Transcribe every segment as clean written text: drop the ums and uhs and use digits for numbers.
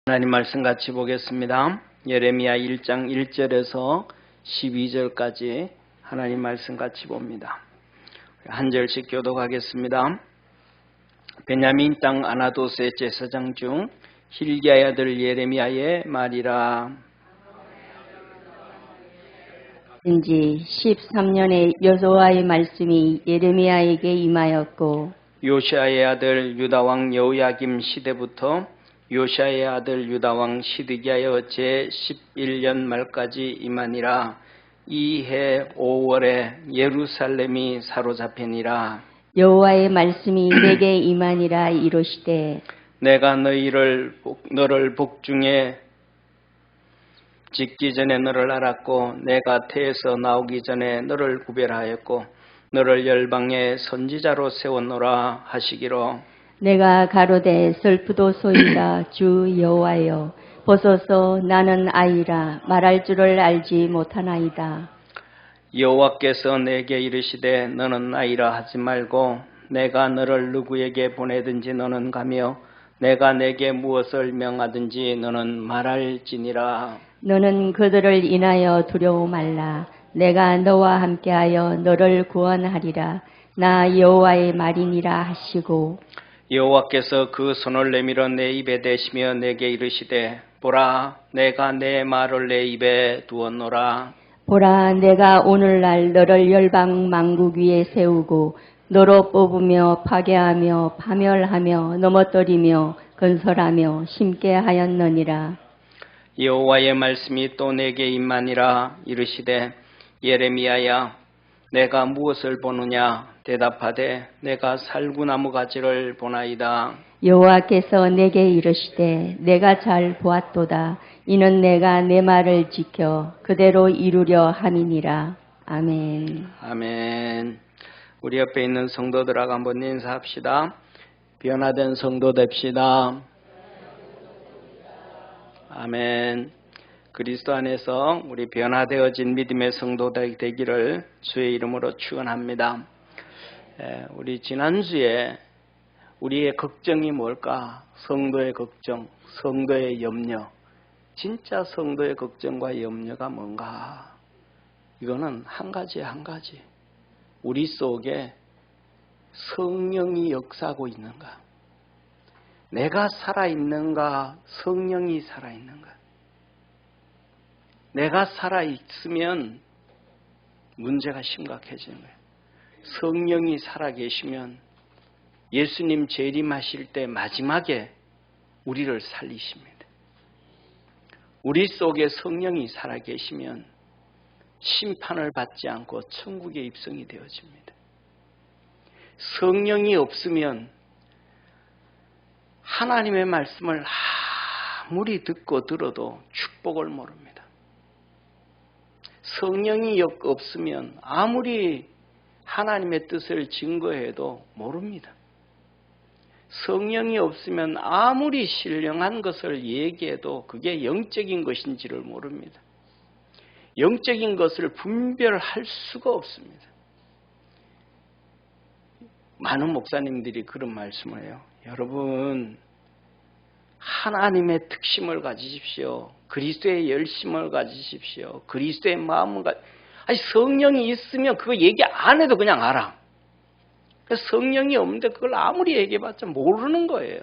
하나님 말씀 같이 보겠습니다. 예레미야 1장 1절에서 12절까지 하나님 말씀 같이 봅니다. 한 절씩 교독하겠습니다. 베냐민 땅 아나도스의 제사장 중 hil기야의 아들 예레미야의 말이라. 인지 13년에 여호와의 말씀이 예레미야에게 임하였고, 요시아의 아들 유다왕 여호야김 시대부터 요시아의 아들 유다왕 시드기야의 제11년 말까지 임하니라. 이 해 5월에 예루살렘이 사로잡히니라. 여호와의 말씀이 내게 임하니라 이르시되, 내가 너를 복중에 짓기 전에 너를 알았고, 내가 태에서 나오기 전에 너를 구별하였고, 너를 열방의 선지자로 세웠노라 하시기로. 내가 가로되 슬프도소이다 주 여호와여, 보소서 나는 아이라 말할 줄을 알지 못하나이다. 여호와께서 내게 이르시되 너는 아이라 하지 말고 내가 너를 누구에게 보내든지 너는 가며 내가 내게 무엇을 명하든지 너는 말할지니라. 너는 그들을 인하여 두려워 말라. 내가 너와 함께하여 너를 구원하리라. 나 여호와의 말이니라 하시고, 여호와께서 그 손을 내밀어 내 입에 대시며 내게 이르시되 보라, 내가 내 말을 내 입에 두었노라. 보라, 내가 오늘날 너를 열방 만국 위에 세우고 너로 뽑으며 파괴하며 파멸하며 넘어뜨리며 건설하며 심게 하였느니라. 여호와의 말씀이 또 내게 임하니라. 이르시되 예레미야야, 내가 무엇을 보느냐? 대답하되 내가 살구나무 가지를 보나이다. 여호와께서 내게 이르시되 내가 잘 보았도다. 이는 내가 내 말을 지켜 그대로 이루려 함이니라. 아멘. 아멘. 우리 옆에 있는 성도들하고 한번 인사합시다. 변화된 성도 됩시다. 아멘. 그리스도 안에서 우리 변화되어진 믿음의 성도들 되기를 주의 이름으로 축원합니다. 우리 지난주에 우리의 걱정이 뭘까? 성도의 걱정, 성도의 염려. 진짜 성도의 걱정과 염려가 뭔가? 이거는 한 가지에 한 가지. 우리 속에 성령이 역사하고 있는가? 내가 살아있는가? 성령이 살아있는가? 내가 살아있으면 문제가 심각해지는 거예요. 성령이 살아계시면 예수님 재림하실 때 마지막에 우리를 살리십니다. 우리 속에 성령이 살아계시면 심판을 받지 않고 천국에 입성이 되어집니다. 성령이 없으면 하나님의 말씀을 아무리 듣고 들어도 축복을 모릅니다. 성령이 없으면 아무리 하나님의 뜻을 증거해도 모릅니다. 성령이 없으면 아무리 신령한 것을 얘기해도 그게 영적인 것인지를 모릅니다. 영적인 것을 분별할 수가 없습니다. 많은 목사님들이 그런 말씀을 해요. 여러분, 하나님의 특심을 가지십시오. 그리스도의 열심을 가지십시오. 그리스도의 마음을 아니, 성령이 있으면 그거 얘기 안 해도 그냥 알아. 성령이 없는데 그걸 아무리 얘기해봤자 모르는 거예요.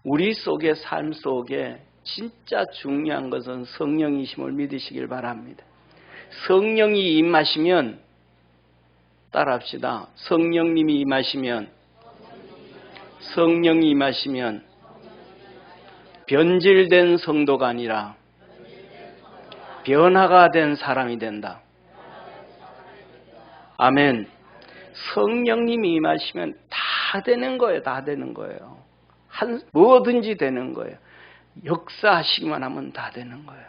우리 속의 삶 속에 진짜 중요한 것은 성령이심을 믿으시길 바랍니다. 성령이 임하시면, 따라합시다. 성령님이 임하시면, 성령이 임하시면 변질된 성도가 아니라 변화가 된 사람이 된다. 아멘. 성령님이 임하시면 다 되는 거예요. 다 되는 거예요. 뭐든지 되는 거예요. 역사하시기만 하면 다 되는 거예요.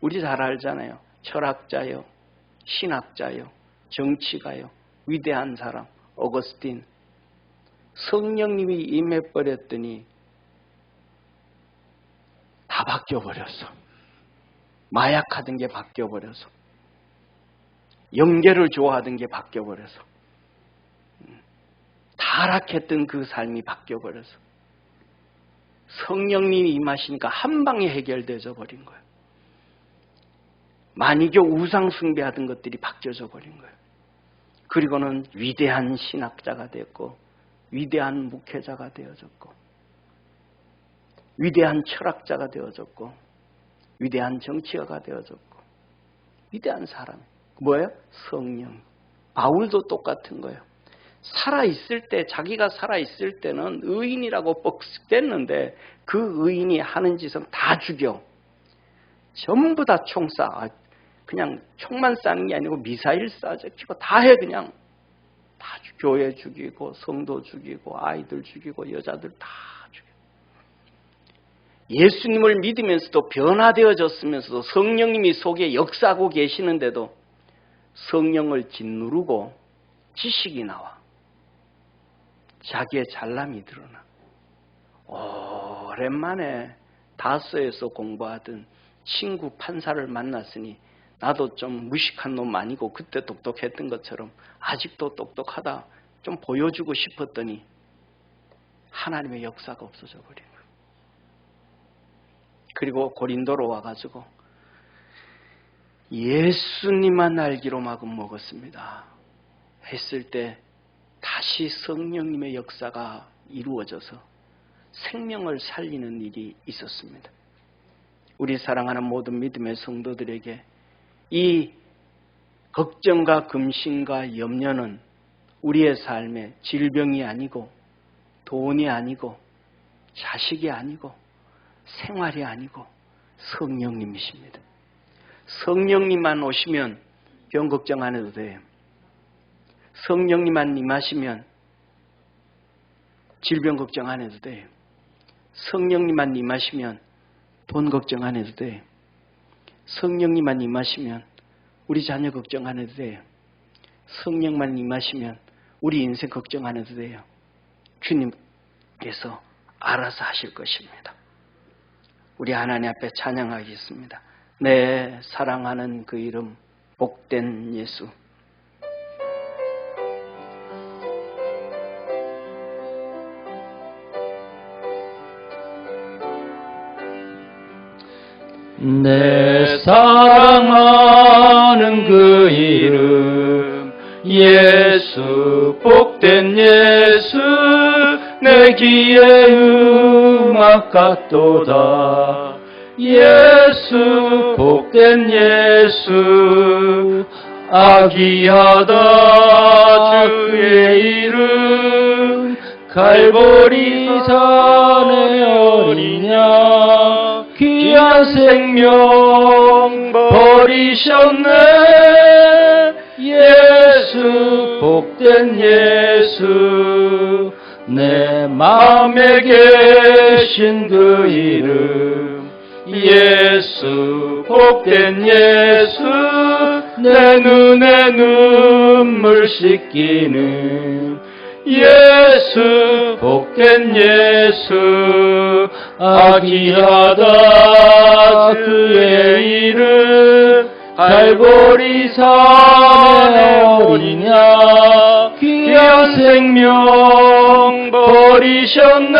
우리 잘 알잖아요. 철학자요, 신학자요, 정치가요, 위대한 사람 어거스틴. 성령님이 임해버렸더니 다 바뀌어버렸어. 마약하던 게 바뀌어버려서, 영계를 좋아하던 게 바뀌어버려서, 타락했던 그 삶이 바뀌어버려서 성령님이 임하시니까 한 방에 해결되어 버린 거예요. 만이교 우상 숭배하던 것들이 바뀌어져 버린 거예요. 그리고는 위대한 신학자가 되었고, 위대한 목회자가 되어졌고, 위대한 철학자가 되어졌고, 위대한 정치가가 되어졌고, 위대한 사람. 뭐예요? 성령. 바울도 똑같은 거예요. 살아있을 때, 자기가 살아있을 때는 의인이라고 뻑뻑댔는데 그 의인이 하는 짓은 다 죽여. 전부 다 총 쏴. 그냥 총만 쏴는 게 아니고 미사일 쏴주고 다 해. 그냥 다 교회 죽이고 성도 죽이고 아이들 죽이고 여자들 다 죽여. 예수님을 믿으면서도 변화되어졌으면서도 성령님이 속에 역사하고 계시는데도 성령을 짓누르고 지식이 나와. 자기의 잘남이 드러나. 오랜만에 다서에서 공부하던 친구 판사를 만났으니 나도 좀 무식한 놈 아니고 그때 똑똑했던 것처럼 아직도 똑똑하다 좀 보여주고 싶었더니 하나님의 역사가 없어져 버린 거예요. 그리고 고린도로 와가지고 예수님만 알기로 마음 먹었습니다 했을 때 다시 성령님의 역사가 이루어져서 생명을 살리는 일이 있었습니다. 우리 사랑하는 모든 믿음의 성도들에게 이 걱정과 금신과 염려는 우리의 삶에 질병이 아니고 돈이 아니고 자식이 아니고 생활이 아니고 성령님이십니다. 성령님만 오시면 병 걱정 안 해도 돼요. 성령님만 임하시면 질병 걱정 안 해도 돼요. 성령님만 임하시면 돈 걱정 안 해도 돼요. 성령님만 임하시면 우리 자녀 걱정 안 해도 돼요. 성령만 임하시면 우리 인생 걱정 안 해도 돼요. 주님께서 알아서 하실 것입니다. 우리 하나님 앞에 찬양하겠습니다. 내 사랑하는 그 이름 복된 예수. 내 사랑하는 그 이름 예수 복된 예수 내 귀에 음악 같도다 예수 복된 예수 아귀하다 주의 이름 갈보리 산의 어린 양 귀한 생명 버리셨네 예수 복된 예수 내 맘에 계신 그 이름 예수 복된 예수 내 눈에 눈물 씻기는 예수 복된 예수 아귀하다 그의 이름 갈보리 산의 어린 양 귀한 생명 버리셨네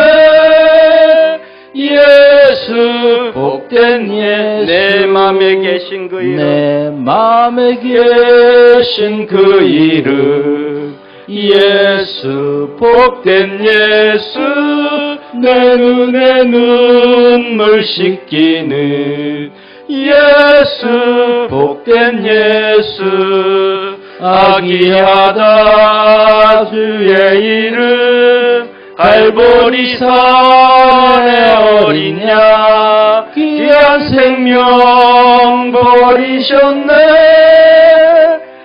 예수 복된 예수 내 맘에 계신 그 이름 내 맘에 계신 그 이름 예수 복된 예수 내 눈에 눈물 씻기는 예수 복된 예수 아귀하다 주의 이름 갈보리 산의 어린 양 귀한 생명 버리셨네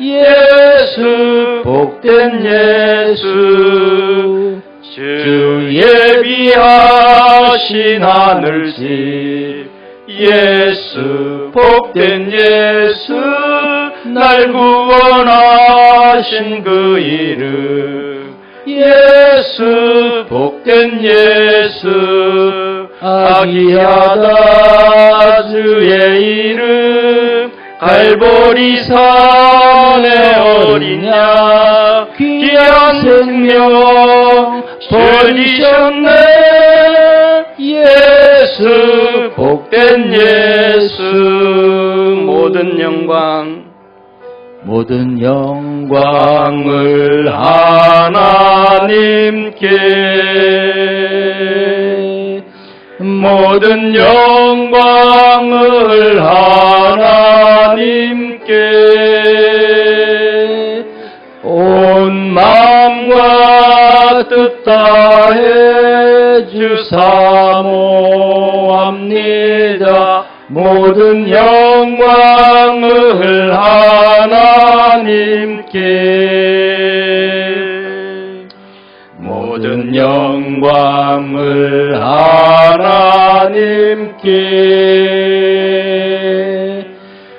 예수 복된 예수 주 예비하신 하늘집 예수 복된 예수 날 구원하신 그 이름 예수 복된 예수 아귀하다 주의 이름 갈보리 산의 어린 양 귀한 생명 버리셨네 예수 복된 예수 모든 영광 모든 영광을 하나님께 모든 영광을 하나님께 온 마음과 뜻 다해 주 사모합니다. 모든 영광을 하나님께 모든 영광을 하나님께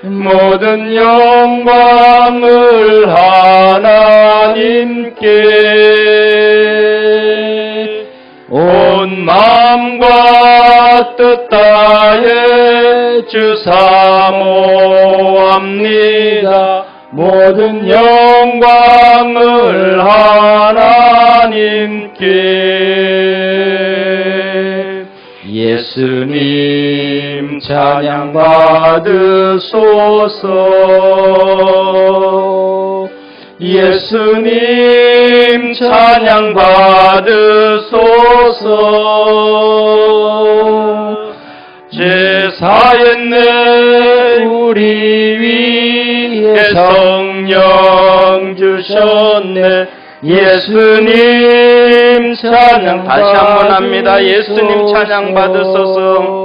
모든 영광을 하나님께 온 마음과 뜻 다해 주 사모합니다. 모든 영광을 하나님께 예수님 찬양 받으소서 예수님 찬양 받으소서 제사였네 우리 위에 성령 주셨네 예수님 찬양 다시 한번 합니다. 예수님 찬양 받으소서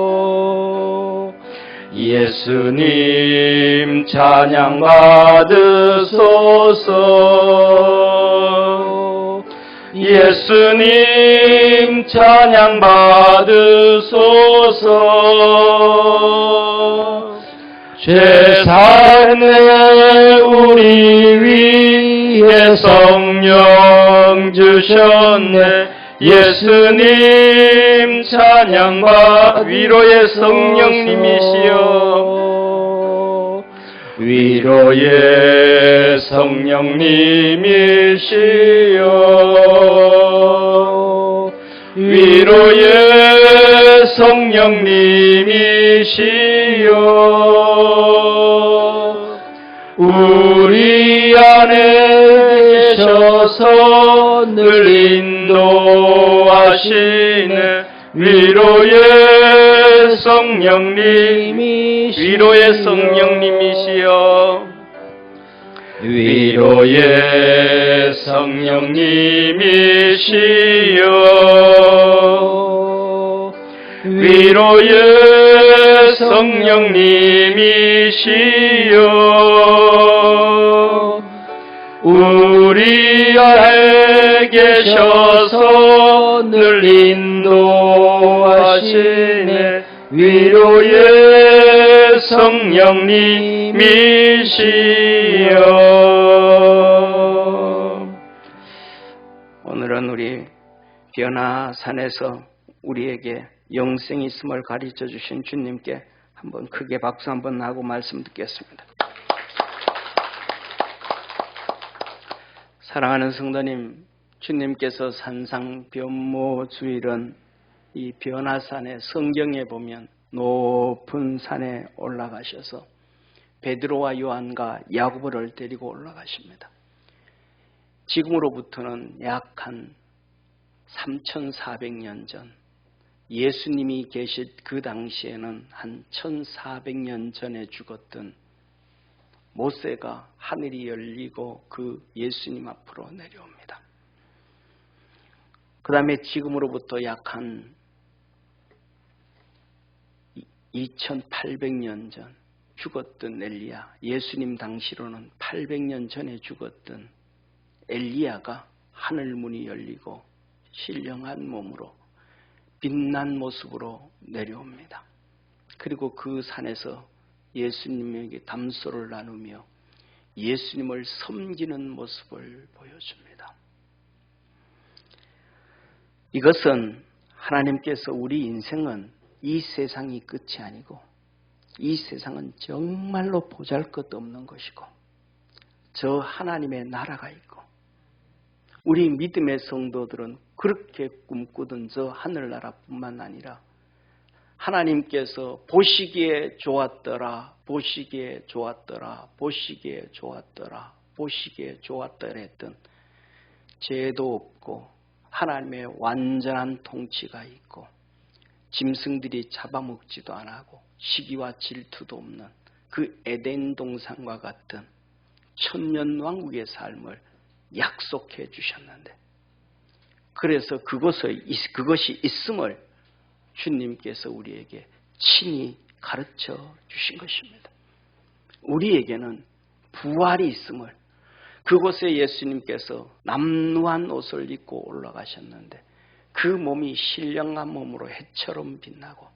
예수님 찬양 받으소서 예수님 찬양 받으소서 죄사했네 우리 위에 성령 주셨네 예수님 찬양 위로의 성령님이시여 위로의 성령님이시여 위로의 성령님이시여 우리 안에 계셔서 늘 인도하시네 위로의 성령님이 위로의 성령님이시여 위로의 성령님이시여 위로의 성령님이시여 우리 안에 계셔서 늘 인도하시네 위로의 성령님이시여 오늘은 우리 변화산에서 우리에게 영생이 있음을 가르쳐 주신 주님께 한번 크게 박수 한번 하고 말씀 듣겠습니다. 사랑하는 성도님, 주님께서 산상변모주일은 이 변화산에 성경에 보면 높은 산에 올라가셔서 베드로와 요한과 야고보를 데리고 올라가십니다. 지금으로부터는 약 한 3,400년 전 예수님이 계실 그 당시에는 한 1,400년 전에 죽었던 모세가 하늘이 열리고 그 예수님 앞으로 내려옵니다. 그 다음에 지금으로부터 약 한 2,800년 전 죽었던 엘리야, 예수님 당시로는 800년 전에 죽었던 엘리야가 하늘문이 열리고 신령한 몸으로 빛난 모습으로 내려옵니다. 그리고 그 산에서 예수님에게 담소를 나누며 예수님을 섬기는 모습을 보여줍니다. 이것은 하나님께서 우리 인생은 이 세상이 끝이 아니고 이 세상은 정말로 보잘것없는 것이고 저 하나님의 나라가 있고 우리 믿음의 성도들은 그렇게 꿈꾸던 저 하늘나라뿐만 아니라 하나님께서 보시기에 좋았더라, 보시기에 좋았더라, 보시기에 좋았더라, 보시기에 좋았더라 했던 죄도 없고 하나님의 완전한 통치가 있고 짐승들이 잡아먹지도 안 하고 시기와 질투도 없는 그 에덴 동산과 같은 천년왕국의 삶을 약속해 주셨는데, 그래서 그것이 있음을 주님께서 우리에게 친히 가르쳐 주신 것입니다. 우리에게는 부활이 있음을, 그곳에 예수님께서 남루한 옷을 입고 올라가셨는데 그 몸이 신령한 몸으로 해처럼 빛나고,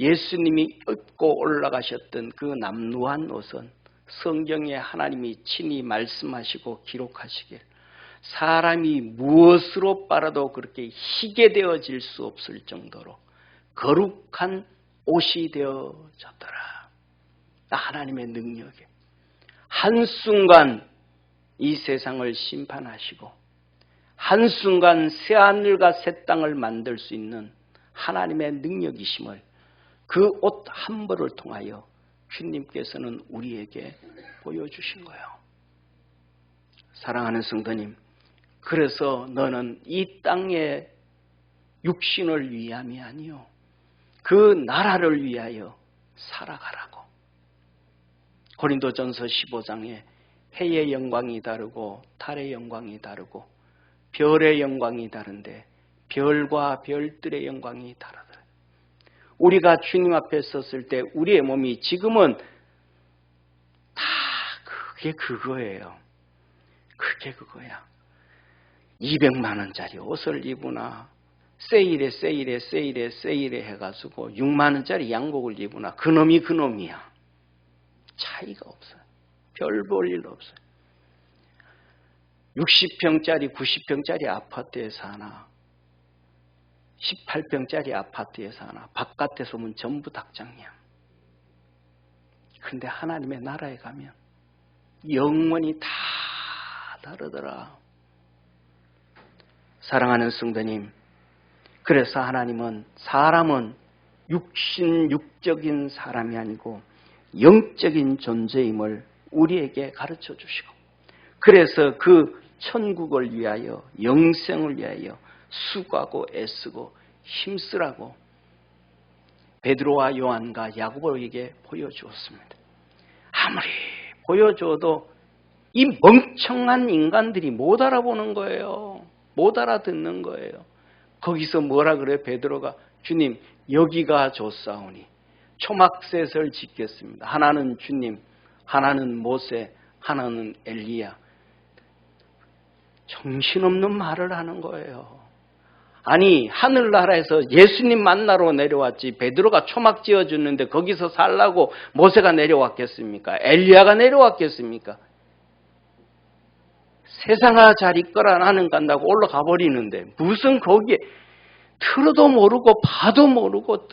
예수님이 입고 올라가셨던 그 남루한 옷은 성경에 하나님이 친히 말씀하시고 기록하시길 사람이 무엇으로 빨아도 그렇게 희게 되어질 수 없을 정도로 거룩한 옷이 되어졌더라. 하나님의 능력에 한순간 이 세상을 심판하시고 한순간 새하늘과 새 땅을 만들 수 있는 하나님의 능력이심을 그 옷 한 벌을 통하여 주님께서는 우리에게 보여주신 거예요. 사랑하는 성도님, 그래서 너는 이 땅의 육신을 위함이 아니요 그 나라를 위하여 살아가라고. 고린도전서 15장에 해의 영광이 다르고 달의 영광이 다르고 별의 영광이 다른데 별과 별들의 영광이 다르더라. 우리가 주님 앞에 섰을 때 우리의 몸이 지금은 다 그게 그거예요. 그게 그거야. 200만 원짜리 옷을 입으나 세일에 해가지고 6만 원짜리 양복을 입으나 그놈이 그놈이야. 차이가 없어요. 별 볼 일 없어요. 60평짜리 90평짜리 아파트에 사나 18평짜리 아파트에 사나 바깥에서 보면 전부 닭장이야. 그런데 하나님의 나라에 가면 영원히 다 다르더라. 사랑하는 성도님, 그래서 하나님은 사람은 육적인 사람이 아니고 영적인 존재임을 우리에게 가르쳐 주시고, 그래서 그 천국을 위하여 영생을 위하여 수고하고 애쓰고 힘쓰라고 베드로와 요한과 야고보에게 보여주었습니다. 아무리 보여줘도 이 멍청한 인간들이 못 알아보는 거예요. 못 알아듣는 거예요. 거기서 뭐라 그래요? 베드로가 주님 여기가 좋사오니 초막셋을 짓겠습니다. 하나는 주님, 하나는 모세, 하나는 엘리야. 정신없는 말을 하는 거예요. 아니 하늘나라에서 예수님 만나러 내려왔지 베드로가 초막 지어주는데 거기서 살라고 모세가 내려왔겠습니까? 엘리야가 내려왔겠습니까? 세상아 잘 있거라 나는 간다고 올라가 버리는데 무슨 거기에 들어도 모르고 봐도 모르고,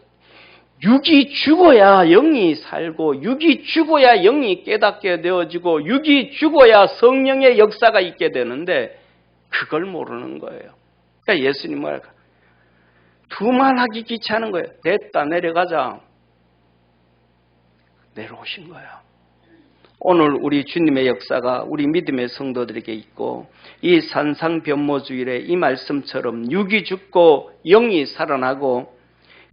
육이 죽어야 영이 살고 육이 죽어야 영이 깨닫게 되어지고 육이 죽어야 성령의 역사가 있게 되는데 그걸 모르는 거예요. 그러니까 예수님은 뭐랄까, 두말하기 귀찮은 거예요. 됐다 내려가자. 내려오신 거예요. 오늘 우리 주님의 역사가 우리 믿음의 성도들에게 있고 이 산상변모주일에 이 말씀처럼 육이 죽고 영이 살아나고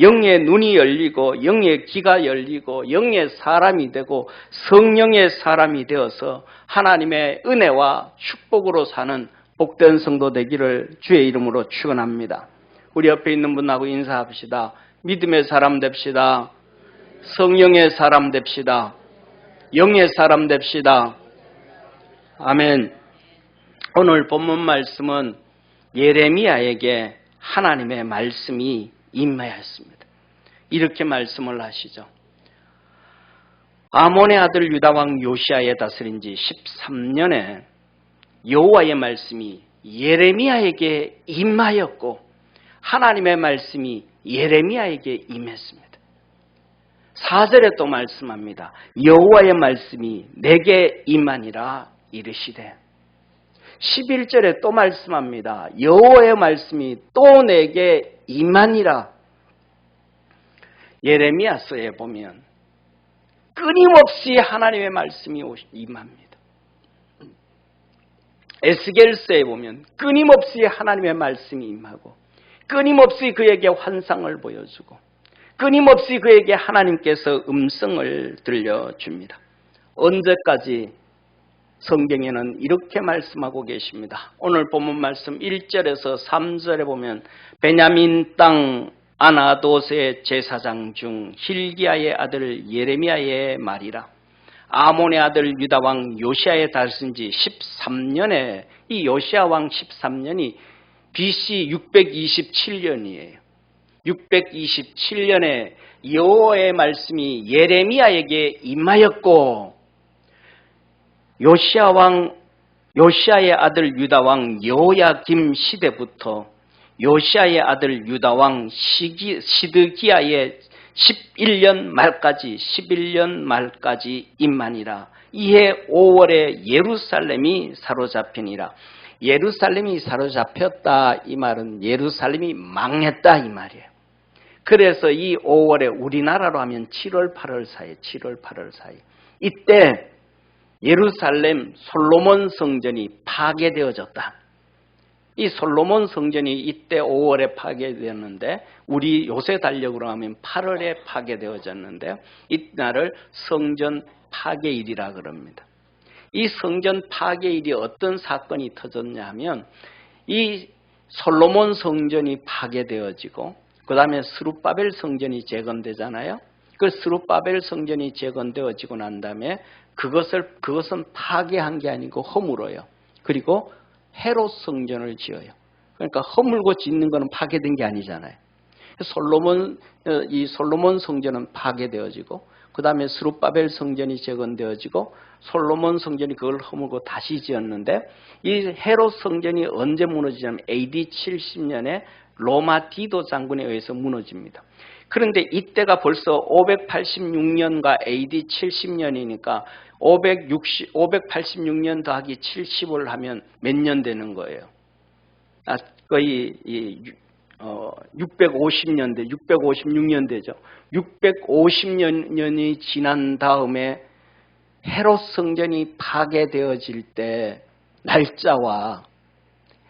영의 눈이 열리고 영의 귀가 열리고 영의 사람이 되고 성령의 사람이 되어서 하나님의 은혜와 축복으로 사는 복된 성도 되기를 주의 이름으로 축원합니다. 우리 옆에 있는 분하고 인사합시다. 믿음의 사람 됩시다. 성령의 사람 됩시다. 영의 사람 됩시다. 아멘. 오늘 본문 말씀은 예레미야에게 하나님의 말씀이 임하였습니다. 이렇게 말씀을 하시죠. 아몬의 아들 유다왕 요시아의 다스린 지 13년에 여호와의 말씀이 예레미야에게 임하였고 하나님의 말씀이 예레미야에게 임했습니다. 4절에 또 말씀합니다. 여호와의 말씀이 내게 임하니라 이르시되, 11절에 또 말씀합니다. 여호와의 말씀이 또 내게 임하니라. 예레미야서에 보면 끊임없이 하나님의 말씀이 임합니다. 에스겔서에 보면 끊임없이 하나님의 말씀이 임하고 끊임없이 그에게 환상을 보여주고 끊임없이 그에게 하나님께서 음성을 들려줍니다. 언제까지 성경에는 이렇게 말씀하고 계십니다. 오늘 본문 말씀 1절에서 3절에 보면 베냐민 땅 아나돗의 제사장 중 hil기야의 아들 예레미야의 말이라. 아몬의 아들 유다 왕 요시야의 다스린 지 13년에 이 요시야 왕 13년이 BC 627년이에요. 627년에 여호와의 말씀이 예레미야에게 임하였고 요시야의 아들 유다 왕 여호야김 시대부터 요시야의 아들 유다 왕 시드기야의 11년 말까지 임하니라. 이해 5월에 예루살렘이 사로잡히니라. 예루살렘이 사로잡혔다 이 말은 예루살렘이 망했다 이 말이에요. 그래서 이 5월에 우리나라로 하면 7월 8월 사이 이때 예루살렘 솔로몬 성전이 파괴되어졌다. 이 솔로몬 성전이 이때 5월에 파괴되었는데 우리 요새 달력으로 하면 8월에 파괴되어졌는데 이날을 성전 파괴일이라 그럽니다. 이 성전 파괴일이 어떤 사건이 터졌냐 하면 이 솔로몬 성전이 파괴되어지고 그 다음에 스룹바벨 성전이 재건되잖아요. 그 스룹바벨 성전이 재건되어지고 난 다음에 그것은 파괴한 게 아니고 허물어요. 그리고 헤롯 성전을 지어요. 그러니까 허물고 짓는 것은 파괴된 게 아니잖아요. 이 솔로몬 성전은 파괴되어지고 그 다음에 스룹바벨 성전이 재건되어지고 솔로몬 성전이 그걸 허물고 다시 지었는데 이 헤롯 성전이 언제 무너지냐면 AD 70년에 로마 디도 장군에 의해서 무너집니다. 그런데 이때가 벌써 586년과 AD 70년이니까 586년 더하기 70을 하면 몇 년 되는 거예요? 거의 656년 되죠. 650년이 지난 다음에 헤롯 성전이 파괴되어질 때 날짜와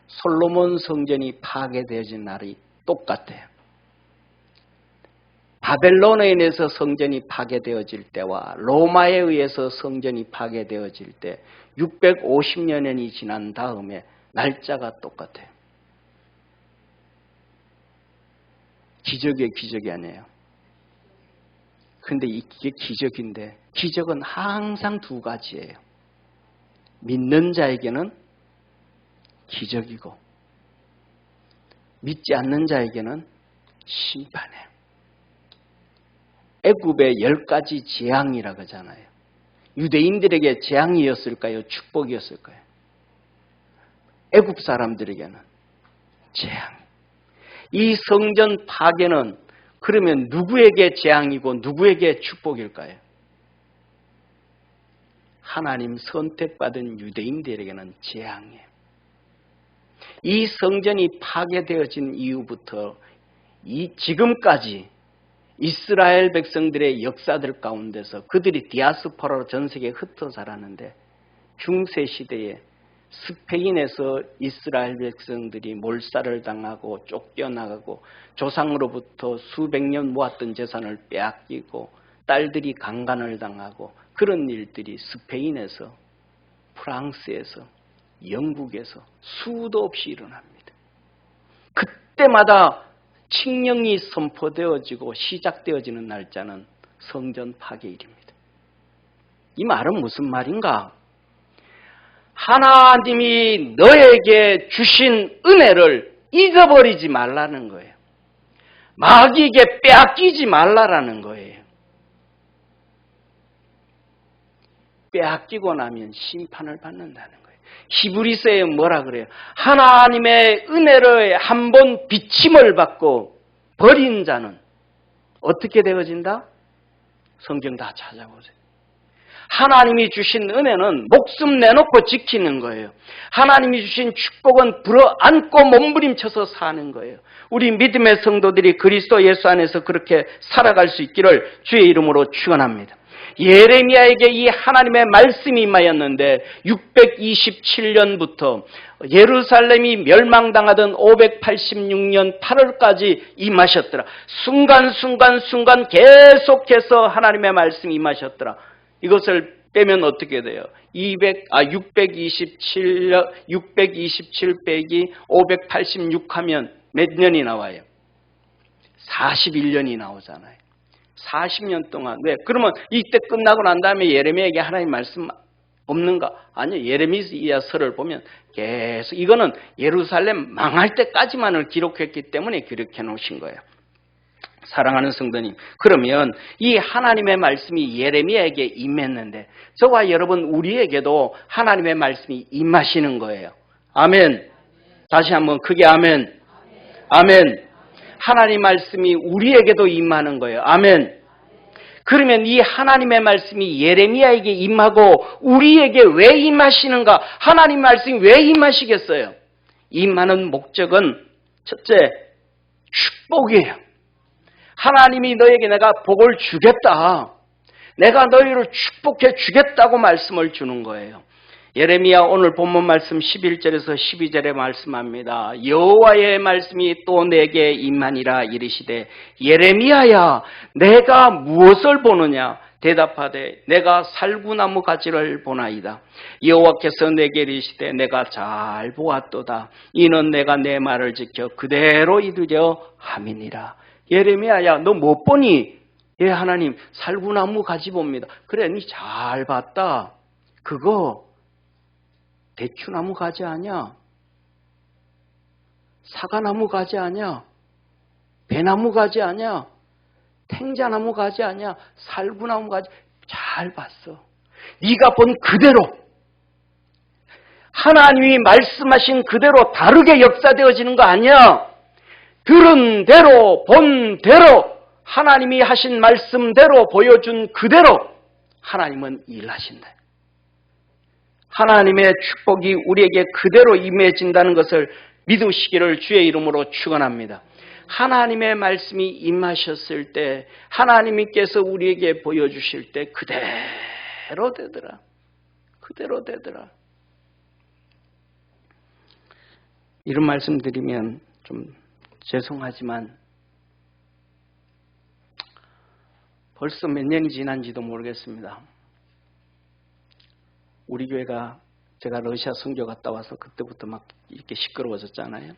솔로몬 성전이 파괴되어진 날이 똑같아요. 바벨론에 의해서 성전이 파괴되어질 때와 로마에 의해서 성전이 파괴되어질 때 650년이 지난 다음에 날짜가 똑같아요. 기적이 아니에요. 그런데 이게 기적인데 기적은 항상 두 가지예요. 믿는 자에게는 기적이고 믿지 않는 자에게는 심판이에요. 애굽의 10가지 재앙이라고 하잖아요. 유대인들에게 재앙이었을까요? 축복이었을까요? 애굽 사람들에게는 재앙. 이 성전 파괴는 그러면 누구에게 재앙이고 누구에게 축복일까요? 하나님 선택받은 유대인들에게는 재앙이에요. 이 성전이 파괴되어진 이후부터 지금까지 이스라엘 백성들의 역사들 가운데서 그들이 디아스포라로 전 세계에 흩어 살았는데 중세 시대에 스페인에서 이스라엘 백성들이 몰살을 당하고 쫓겨나가고 조상으로부터 수백 년 모았던 재산을 빼앗기고 딸들이 강간을 당하고 그런 일들이 스페인에서 프랑스에서 영국에서 수도 없이 일어납니다. 그때마다 칙령이 선포되어지고 시작되어지는 날짜는 성전 파괴일입니다. 이 말은 무슨 말인가? 하나님이 너에게 주신 은혜를 잊어버리지 말라는 거예요. 마귀에게 빼앗기지 말라라는 거예요. 빼앗기고 나면 심판을 받는다는 거예요. 히브리서에 뭐라 그래요? 하나님의 은혜를 한번 비침을 받고 버린 자는 어떻게 되어진다? 성경 다 찾아보세요. 하나님이 주신 은혜는 목숨 내놓고 지키는 거예요. 하나님이 주신 축복은 불어안고 몸부림쳐서 사는 거예요. 우리 믿음의 성도들이 그리스도 예수 안에서 그렇게 살아갈 수 있기를 주의 이름으로 축원합니다. 예레미야에게 이 하나님의 말씀이 임하였는데 627년부터 예루살렘이 멸망당하던 586년 8월까지 임하셨더라. 순간 계속해서 하나님의 말씀이 임하셨더라. 이것을 빼면 어떻게 돼요? 627 빼기 586 하면 몇 년이 나와요? 41년이 나오잖아요. 40년 동안. 왜? 그러면 이때 끝나고 난 다음에 예레미야에게 하나님 말씀 없는가? 아니요. 예레미야서를 보면 계속 이거는 예루살렘 망할 때까지만을 기록했기 때문에 기록해 놓으신 거예요. 사랑하는 성도님, 그러면 이 하나님의 말씀이 예레미야에게 임했는데 저와 여러분 우리에게도 하나님의 말씀이 임하시는 거예요. 아멘. 다시 한번 크게 아멘. 아멘. 하나님 말씀이 우리에게도 임하는 거예요. 아멘. 그러면 이 하나님의 말씀이 예레미야에게 임하고 우리에게 왜 임하시는가? 하나님 말씀이 왜 임하시겠어요? 임하는 목적은 첫째, 축복이에요. 하나님이 너에게 내가 복을 주겠다. 내가 너희를 축복해 주겠다고 말씀을 주는 거예요. 예레미야 오늘 본문 말씀 11절에서 12절에 말씀합니다. 여호와의 말씀이 또 내게 임하니라 이르시되 예레미야야 내가 무엇을 보느냐 대답하되 내가 살구나무 가지를 보나이다. 여호와께서 내게 이르시되 내가 잘 보았도다. 이는 내가 내 말을 지켜 그대로 이루려 함이니라. 예레미야야 너 못 보니? 예 하나님 살구나무 가지 봅니다. 그래 니 잘 봤다. 그거 대추나무 가지 아니야? 사과나무 가지 아니야? 배나무 가지 아니야? 탱자나무 가지 아니야? 살구나무 가지. 잘 봤어. 네가 본 그대로 하나님이 말씀하신 그대로 다르게 역사되어지는 거 아니야? 들은 대로 본 대로 하나님이 하신 말씀대로 보여준 그대로 하나님은 일하신다. 하나님의 축복이 우리에게 그대로 임해진다는 것을 믿으시기를 주의 이름으로 축원합니다. 하나님의 말씀이 임하셨을 때 하나님께서 우리에게 보여주실 때 그대로 되더라. 그대로 되더라. 이런 말씀 드리면 좀 죄송하지만 벌써 몇 년이 지난지도 모르겠습니다. 우리 교회가 제가 러시아 선교 갔다 와서 그때부터 막 이렇게 시끄러워졌잖아요.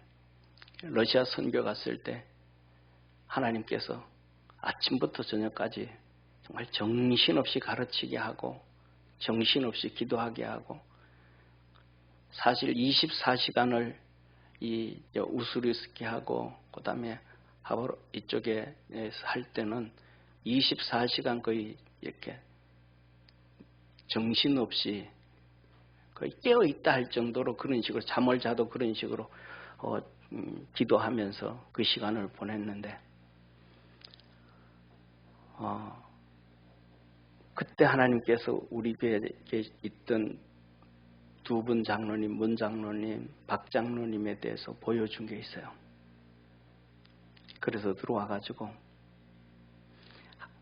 러시아 선교 갔을 때 하나님께서 아침부터 저녁까지 정말 정신없이 가르치게 하고 정신없이 기도하게 하고 사실 24시간을 이 우스르스키 하고 그다음에 하버로 이쪽에 할 때는 24시간 거의 이렇게 정신없이 거의 깨어있다 할 정도로 그런 식으로 잠을 자도 그런 식으로 기도하면서 그 시간을 보냈는데 그때 하나님께서 우리 교회에 있던 두 분 장로님, 문 장로님, 박 장로님에 대해서 보여준 게 있어요. 그래서 들어와가지고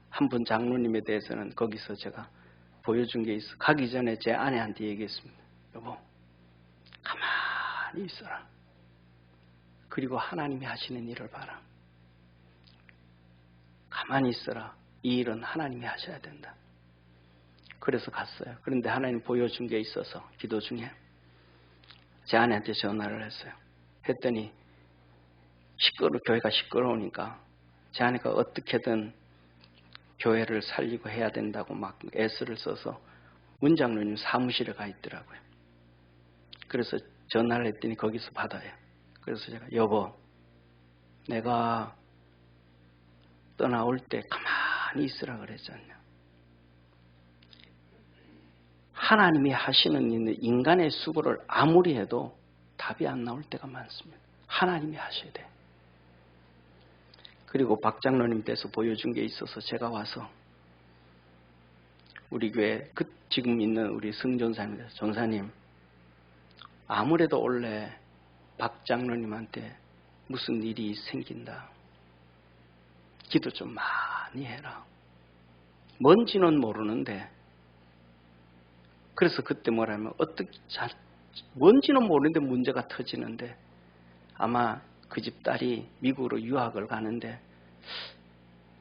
한 분 장로님에 대해서는 거기서 제가 보여준 게 있어. 가기 전에 제 아내한테 얘기했습니다. 여보, 가만히 있어라. 그리고 하나님이 하시는 일을 봐라. 가만히 있어라. 이 일은 하나님이 하셔야 된다. 그래서 갔어요. 그런데 하나님 보여준 게 있어서 기도 중에 제 아내한테 전화를 했어요. 했더니 교회가 시끄러우니까 제 아내가 어떻게든 교회를 살리고 해야 된다고 막 애쓰를 써서 문 장로님 사무실에 가 있더라고요. 그래서 전화를 했더니 거기서 받아요. 그래서 제가 여보, 내가 떠나올 때 가만히 있으라 그랬잖냐. 하나님이 하시는 일은 인간의 수고를 아무리 해도 답이 안 나올 때가 많습니다. 하나님이 하셔야 돼. 그리고 박 장로님 께서 보여준 게 있어서 제가 와서 우리 교회 지금 있는 우리 성전사님, 전사님, 아무래도 원래 박 장로님한테 무슨 일이 생긴다. 기도 좀 많이 해라. 뭔지는 모르는데, 그래서 그때 뭐라면 뭔지는 모르는데 문제가 터지는데, 아마 그 집 딸이 미국으로 유학을 가는데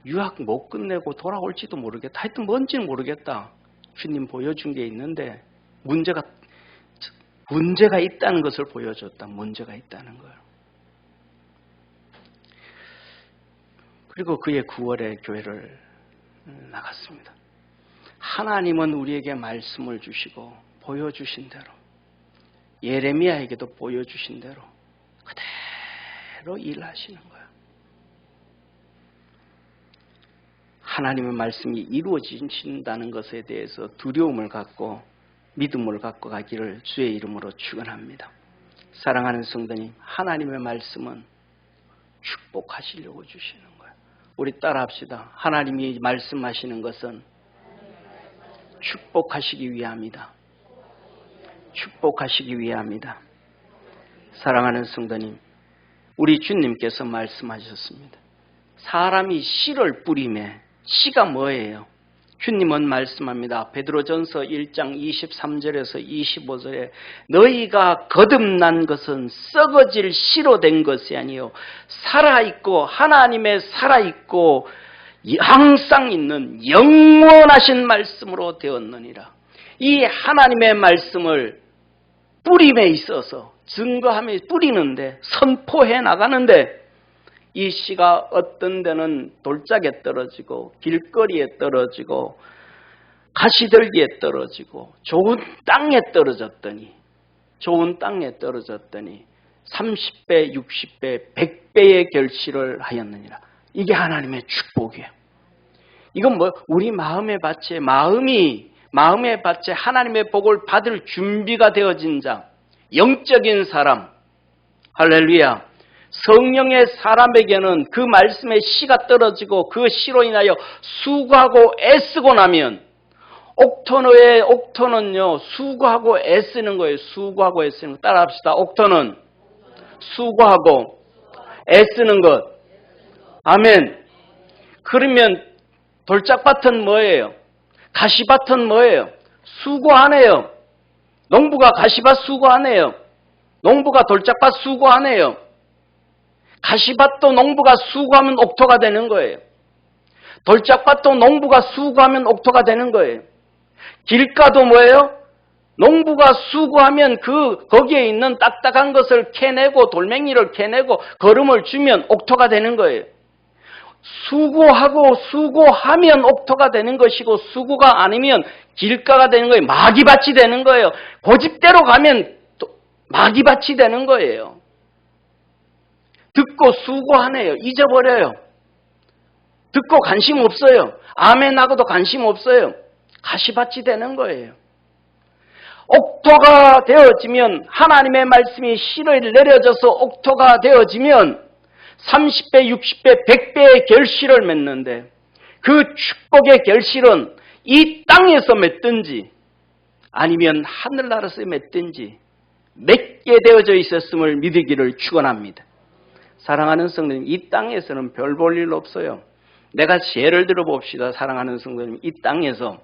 유학 못 끝내고 돌아올지도 모르겠다. 하여튼 뭔지는 모르겠다. 주님 보여준 게 있는데 문제가 있다는 것을 보여줬다. 문제가 있다는 걸. 그리고 그의 9월에 교회를 나갔습니다. 하나님은 우리에게 말씀을 주시고 보여주신 대로, 예레미야에게도 보여주신 대로 그대로 일하시는 거예요. 하나님의 말씀이 이루어진다는 것에 대해서 두려움을 갖고 믿음을 갖고 가기를 주의 이름으로 축원합니다. 사랑하는 성도님, 하나님의 말씀은 축복하시려고 주시는 거예요. 우리 따라합시다. 하나님이 말씀하시는 것은 축복하시기 위함이다. 축복하시기 위함이다. 사랑하는 성도님, 우리 주님께서 말씀하셨습니다. 사람이 씨를 뿌리매 씨가 뭐예요? 주님은 말씀합니다. 베드로전서 1장 23절에서 25절에 너희가 거듭난 것은 썩어질 씨로 된 것이 아니요 살아있고 하나님의 살아있고 항상 있는 영원하신 말씀으로 되었느니라. 이 하나님의 말씀을 뿌림에 있어서 증거하며 뿌리는데, 선포해 나가는데, 이 씨가 어떤 데는 돌짝에 떨어지고 길거리에 떨어지고 가시들기에 떨어지고 좋은 땅에 떨어졌더니 30배, 60배, 100배의 결실을 하였느니라. 이게 하나님의 축복이에요. 이건 우리 마음의 밭에 마음의 밭에 하나님의 복을 받을 준비가 되어진 자, 영적인 사람, 할렐루야. 성령의 사람에게는 그 말씀의 씨가 떨어지고 그 씨로 인하여 수고하고 애쓰고 나면, 옥토는요 수고하고 애쓰는 거예요. 수고하고 애쓰는 거. 따라합시다. 옥토는 수고하고 애쓰는 것. 아멘. 그러면 돌짝밭은 뭐예요? 가시밭은 뭐예요? 수고 안 해요. 농부가 가시밭 수고 안 해요. 농부가 돌짝밭 수고 안 해요. 가시밭도 농부가 수고하면 옥토가 되는 거예요. 돌짝밭도 농부가 수고하면 옥토가 되는 거예요. 길가도 뭐예요? 농부가 수고하면 거기에 있는 딱딱한 것을 캐내고 돌멩이를 캐내고 거름을 주면 옥토가 되는 거예요. 수고하면 옥토가 되는 것이고, 수고가 아니면 길가가 되는 거예요. 마귀밭이 되는 거예요. 고집대로 가면 또 마귀밭이 되는 거예요. 듣고 수고 안 해요. 잊어버려요. 듣고 관심 없어요. 아멘하고도 관심 없어요. 가시밭이 되는 거예요. 옥토가 되어지면, 하나님의 말씀이 씨를 내려져서 옥토가 되어지면 30배, 60배, 100배의 결실을 맺는데, 그 축복의 결실은 이 땅에서 맺든지 아니면 하늘나라에서 맺든지 맺게 되어져 있었음을 믿으기를 축원합니다. 사랑하는 성도님, 이 땅에서는 별 볼 일 없어요. 내가 예를 들어 봅시다. 사랑하는 성도님, 이 땅에서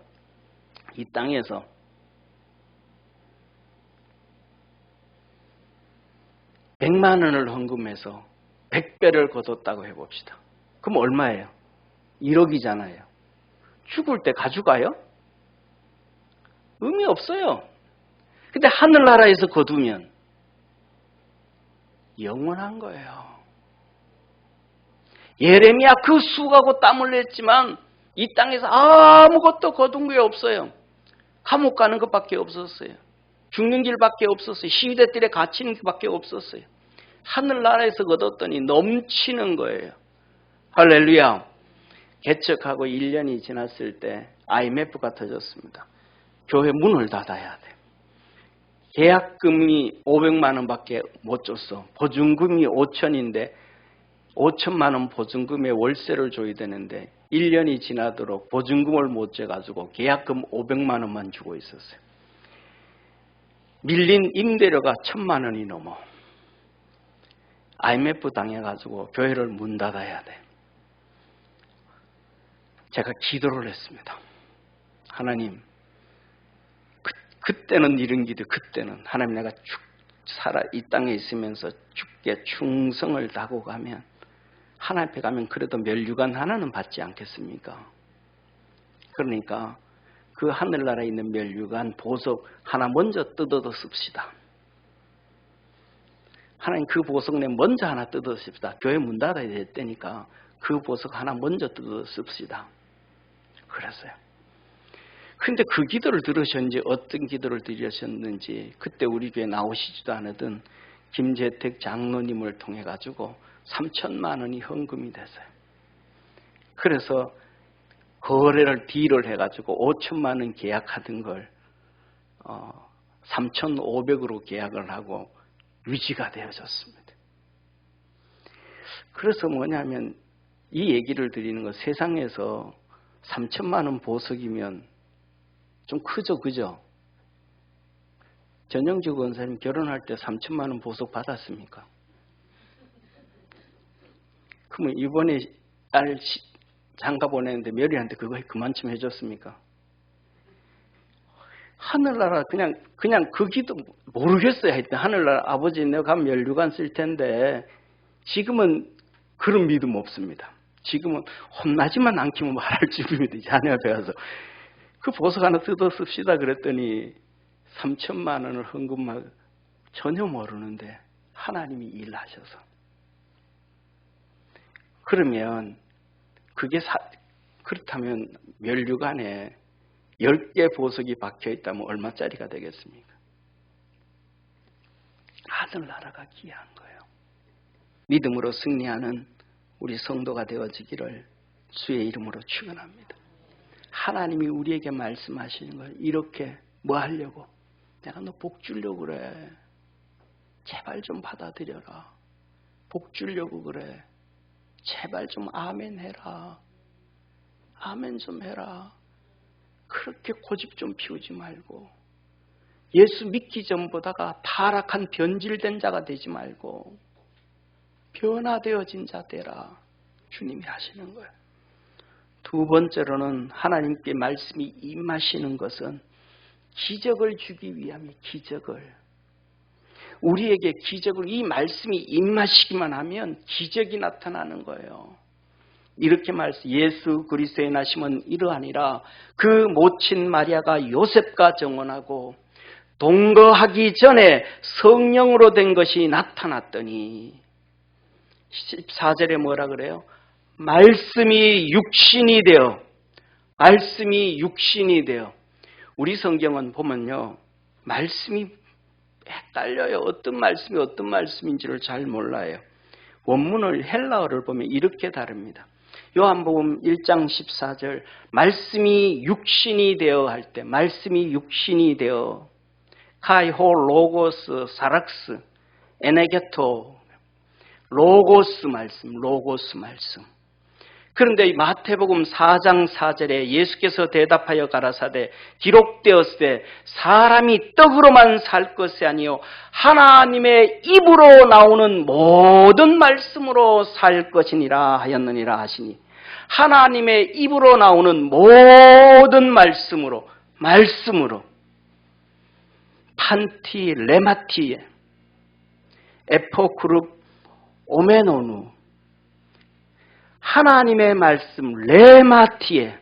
100만 원을 헌금해서 100배를 거뒀다고 해봅시다. 그럼 얼마예요? 1억이잖아요. 죽을 때 가져가요? 의미 없어요. 근데 하늘나라에서 거두면 영원한 거예요. 예레미야 그 수고하고 땀을 냈지만 이 땅에서 아무것도 거둔 게 없어요. 감옥 가는 것밖에 없었어요. 죽는 길밖에 없었어요. 시위대들에 갇히는 것밖에 없었어요. 하늘나라에서 거뒀더니 넘치는 거예요. 할렐루야. 개척하고 1년이 지났을 때 IMF가 터졌습니다. 교회 문을 닫아야 돼. 계약금이 500만 원밖에 못 줬어. 보증금이 5천인데 5천만 원 보증금에 월세를 줘야 되는데 1년이 지나도록 보증금을 못 줘가지고 계약금 500만 원만 주고 있었어요. 밀린 임대료가 1000만 원이 넘어. IMF 당해가지고 교회를 문 닫아야 돼. 제가 기도를 했습니다. 하나님, 그때는 이런 기도, 그때는 하나님 내가 이 땅에 있으면서 죽게 충성을 다하고 가면 하나님 앞에 가면 그래도 면류관 하나는 받지 않겠습니까? 그러니까 그 하늘나라에 있는 면류관 보석 하나 먼저 뜯어서 씁시다. 하나님 그 보석 내 먼저 하나 뜯어서 씁시다. 교회 문 닫아야 될 때니까 그 보석 하나 먼저 뜯어서 씁시다. 그랬어요. 근데 그 기도를 들으셨는지 어떤 기도를 들으셨는지 그때 우리 교회 나오시지도 않았던 김재택 장로님을 통해 가지고 3천만 원이 헌금이 됐어요. 그래서 거래를 딜을 해가지고 5천만 원 계약하던 걸 3,500으로 계약을 하고 유지가 되어졌습니다. 그래서 뭐냐면 이 얘기를 드리는 건 세상에서 3천만 원 보석이면 좀 크죠, 그죠? 전영주 권사님 결혼할 때 3천만 원 보석 받았습니까? 그러면 이번에 딸 장가 보내는데 며느리한테 그거 그만큼 해줬습니까? 하늘나라 그냥 그 기도 모르겠어요. 하여튼 하늘나라 아버지 내가 가면 면류관 쓸 텐데 지금은 그런 믿음 없습니다. 지금은 혼나지만 않기면 말할 줄입니다. 자녀 앞에 가서 그 보석 하나 뜯어 씁시다 그랬더니 3천만 원을 헌금만 전혀 모르는데 하나님이 일하셔서 그러면 그렇다면 면류관에 10개 보석이 박혀있다면 얼마짜리가 되겠습니까? 하늘나라가 귀한 거예요. 믿음으로 승리하는 우리 성도가 되어지기를 주의 이름으로 축원합니다. 하나님이 우리에게 말씀하시는 걸 이렇게 뭐 하려고? 내가 너 복 주려고 그래. 제발 좀 받아들여라. 복 주려고 그래. 제발 좀 아멘 해라. 아멘 좀 해라. 그렇게 고집 좀 피우지 말고 예수 믿기 전보다가 타락한 변질된 자가 되지 말고 변화되어진 자 되라. 주님이 하시는 거예요. 두 번째로는 하나님께 말씀이 임하시는 것은 기적을 주기 위함이 기적을 우리에게 기적을 이 말씀이 임하시기만 하면 기적이 나타나는 거예요. 이렇게 예수 그리스도의 나심은 이러하니라. 그 모친 마리아가 요셉과 정혼하고 동거하기 전에 성령으로 된 것이 나타났더니 14절에 뭐라 그래요? 말씀이 육신이 되어 우리 성경은 보면요 말씀이 헷갈려요. 어떤 말씀이 어떤 말씀인지를 잘 몰라요. 원문을 헬라어를 보면 이렇게 다릅니다. 요한복음 1장 14절 말씀이 육신이 되어 할 때 말씀이 육신이 되어 카이호 로고스 사락스 에네게토 로고스 말씀 그런데 마태복음 4장 4절에 예수께서 대답하여 가라사대 기록되었을 때 사람이 떡으로만 살 것이 아니요 하나님의 입으로 나오는 모든 말씀으로 살 것이니라 하였느니라 하시니 하나님의 입으로 나오는 모든 말씀으로 판티 레마티에 에포크룹 오메노누 하나님의 말씀 레마티에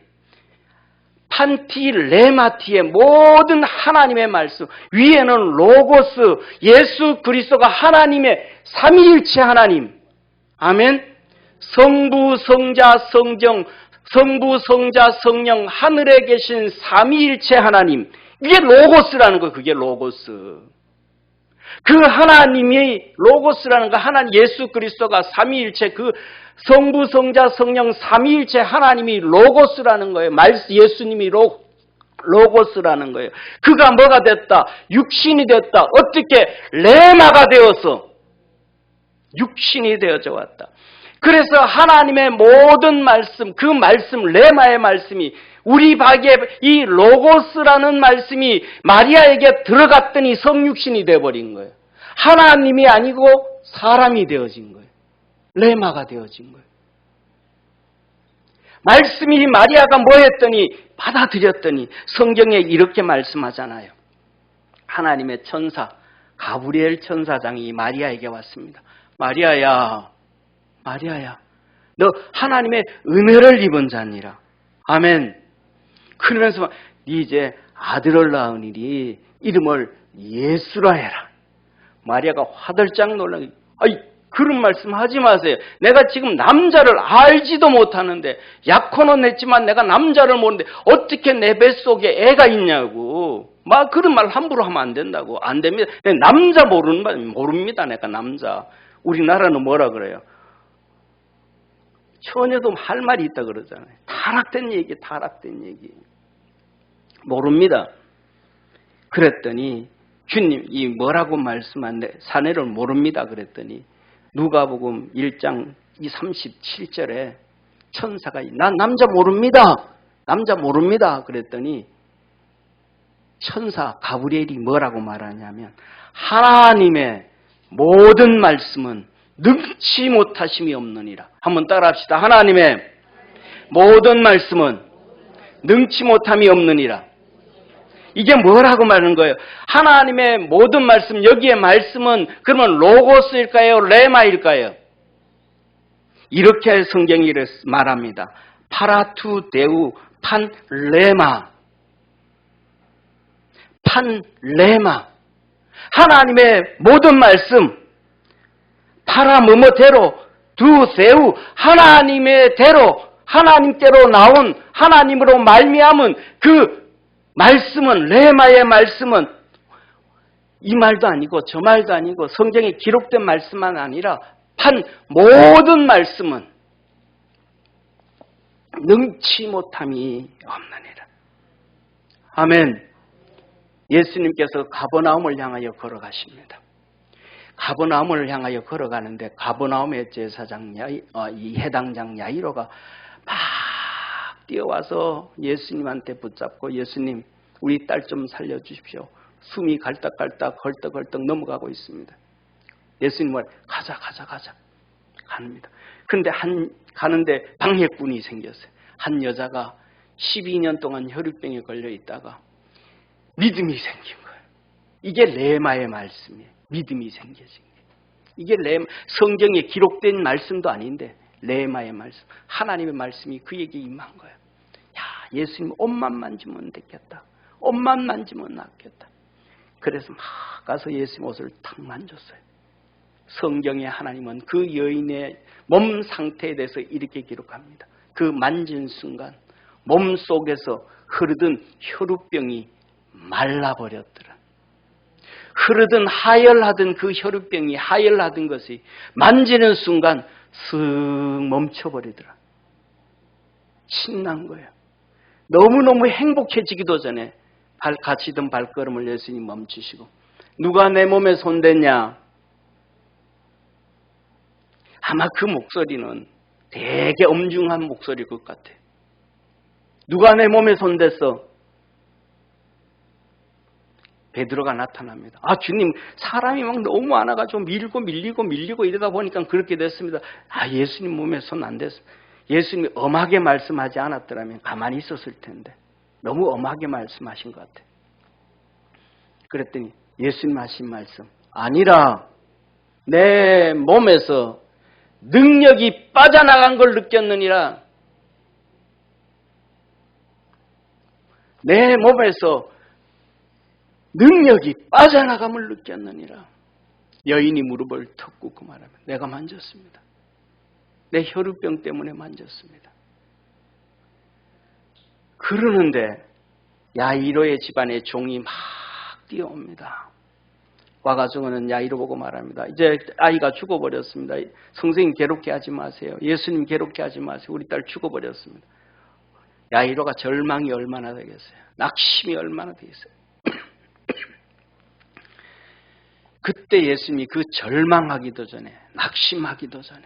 판티 레마티에 모든 하나님의 말씀 위에는 로고스 예수 그리스도가 하나님의 삼위일체 하나님 아멘 성부 성자 성령 성부 성자 성령 하늘에 계신 삼위일체 하나님 이게 로고스라는 거 그게 로고스 그 하나님이 로고스라는 거 하나님 예수 그리스도가 삼위일체 그 성부 성자 성령 삼위일체 하나님이 로고스라는 거예요. 예수님이 로고스라는 거예요. 그가 뭐가 됐다? 육신이 됐다. 어떻게? 레마가 되어서 육신이 되어져 왔다. 그래서 하나님의 모든 말씀, 그 말씀, 레마의 말씀이 우리 박에 이 로고스라는 말씀이 마리아에게 들어갔더니 성육신이 되어버린 거예요. 하나님이 아니고 사람이 되어진 거예요. 레마가 되어진 거예요. 말씀이 마리아가 뭐 했더니 받아들였더니 성경에 이렇게 말씀하잖아요. 하나님의 천사 가브리엘 천사장이 마리아에게 왔습니다. 마리아야, 너 하나님의 은혜를 입은 자니라. 아멘. 그러면서 네 이제 아들을 낳으니리 이름을 예수라 해라. 마리아가 화들짝 놀라. 아이, 그런 말씀 하지 마세요. 내가 지금 남자를 알지도 못하는데, 약혼은 했지만 내가 남자를 모르는데 어떻게 내 뱃속에 애가 있냐고. 막 그런 말 함부로 하면 안 된다고. 안 됩니다. 남자 모릅니다. 내가 남자. 우리나라는 뭐라 그래요? 처녀도 할 말이 있다 그러잖아요. 타락된 얘기. 모릅니다. 그랬더니 주님 이 뭐라고 말씀한데 사내를 모릅니다. 그랬더니 누가복음 1장 37절에 천사가 난 남자 모릅니다. 그랬더니 천사 가브리엘이 뭐라고 말하냐면 하나님의 모든 말씀은 능치 못하심이 없느니라. 한번 따라합시다. 하나님의 모든 말씀은 능치 못함이 없느니라. 이게 뭐라고 말하는 거예요? 하나님의 모든 말씀, 여기에 말씀은 그러면 로고스일까요? 레마일까요? 이렇게 성경이 말합니다. 파라투 데우 판 레마. 하나님의 모든 말씀, 파라 뭐뭐대로 두세우 하나님의 대로 하나님께로 나온 하나님으로 말미암은 그 말씀은 레마의 말씀은 이 말도 아니고 저 말도 아니고 성경에 기록된 말씀만 아니라 판 모든 말씀은 능치 못함이 없느니라. 아멘. 예수님께서 가버나움을 향하여 걸어가십니다. 가버나움을 향하여 걸어가는데 가버나움의 제사장 이 해당장 야이로가 막 뛰어와서 예수님한테 붙잡고 예수님 우리 딸 좀 살려주십시오. 숨이 갈딱갈딱 걸떡걸떡 넘어가고 있습니다. 예수님 말 가자 갑니다. 그런데 가는데 방해꾼이 생겼어요. 한 여자가 12년 동안 혈육병에 걸려 있다가 믿음이 생긴 거예요. 이게 레마의 말씀이에요. 믿음이 생겨진 게. 이게 성경에 기록된 말씀도 아닌데 레마의 말씀, 하나님의 말씀이 그에게 임한 거예요. 야, 예수님 옷만 만지면 됐겠다. 옷만 만지면 낫겠다. 그래서 막 가서 예수님 옷을 탁 만졌어요. 성경에 하나님은 그 여인의 몸 상태에 대해서 이렇게 기록합니다. 그 만진 순간 몸 속에서 흐르던 혈우병이 말라버렸더라. 흐르던 하열하던 그 혈우병이 하열하던 것이 만지는 순간 쓱 멈춰버리더라. 신난 거예요. 너무너무 행복해지기도 전에 가시던 발걸음을 예수님 멈추시고 누가 내 몸에 손댔냐? 아마 그 목소리는 되게 엄중한 목소리일 것 같아. 누가 내 몸에 손댔어? 베드로가 나타납니다. 아, 주님, 사람이 막 너무 많아가지고 밀리고 이러다 보니까 그렇게 됐습니다. 아, 예수님 몸에 손 안 댔어. 예수님이 엄하게 말씀하지 않았더라면 가만히 있었을 텐데 너무 엄하게 말씀하신 것 같아. 그랬더니 예수님 하신 말씀, 아니라 내 몸에서 능력이 빠져나간 걸 느꼈느니라. 내 몸에서 능력이 빠져나감을 느꼈느니라. 여인이 무릎을 턱 꿇고 말하면 내가 만졌습니다. 내 혈우병 때문에 만졌습니다. 그러는데 야이로의 집안에 종이 막 뛰어옵니다. 와가지고는 야이로 보고 말합니다. 이제 아이가 죽어버렸습니다. 선생님 괴롭게 하지 마세요. 예수님 괴롭게 하지 마세요. 우리 딸 죽어버렸습니다. 야이로가 절망이 얼마나 되겠어요. 낙심이 얼마나 되겠어요. 그때 예수님이 그 절망하기도 전에 낙심하기도 전에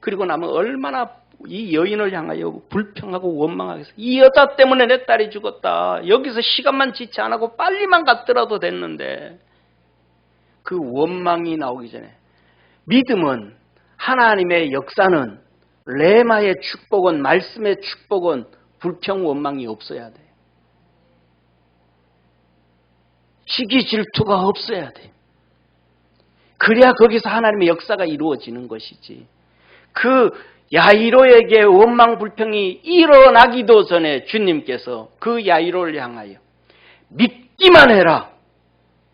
그 그리고 나면 얼마나 이 여인을 향하여 불평하고 원망하겠어. 이 여자 때문에 내 딸이 죽었다. 여기서 시간만 지체 안 하고 빨리만 갔더라도 됐는데. 그 원망이 나오기 전에 믿음은, 하나님의 역사는, 레마의 축복은, 말씀의 축복은 불평 원망이 없어야 돼. 시기 질투가 없어야 돼. 그래야 거기서 하나님의 역사가 이루어지는 것이지. 그 야이로에게 원망 불평이 일어나기도 전에 주님께서 그 야이로를 향하여 믿기만 해라.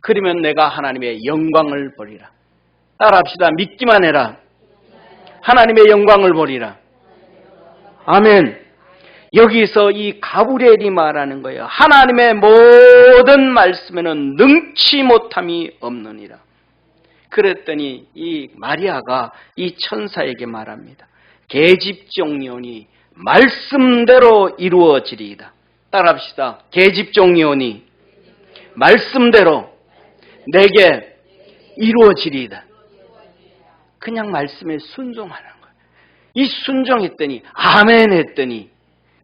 그러면 내가 하나님의 영광을 보리라. 따라합시다. 믿기만 해라. 하나님의 영광을 보리라. 아멘. 여기서 이 가브리엘이 말하는 거예요. 하나님의 모든 말씀에는 능치 못함이 없느니라. 그랬더니 이 마리아가 이 천사에게 말합니다. 계집종이오니 말씀대로 이루어지리이다. 따라합시다. 계집종이오니 말씀대로 내게 이루어지리이다. 그냥 말씀에 순종하는 거예요. 이 순종했더니 아멘 했더니,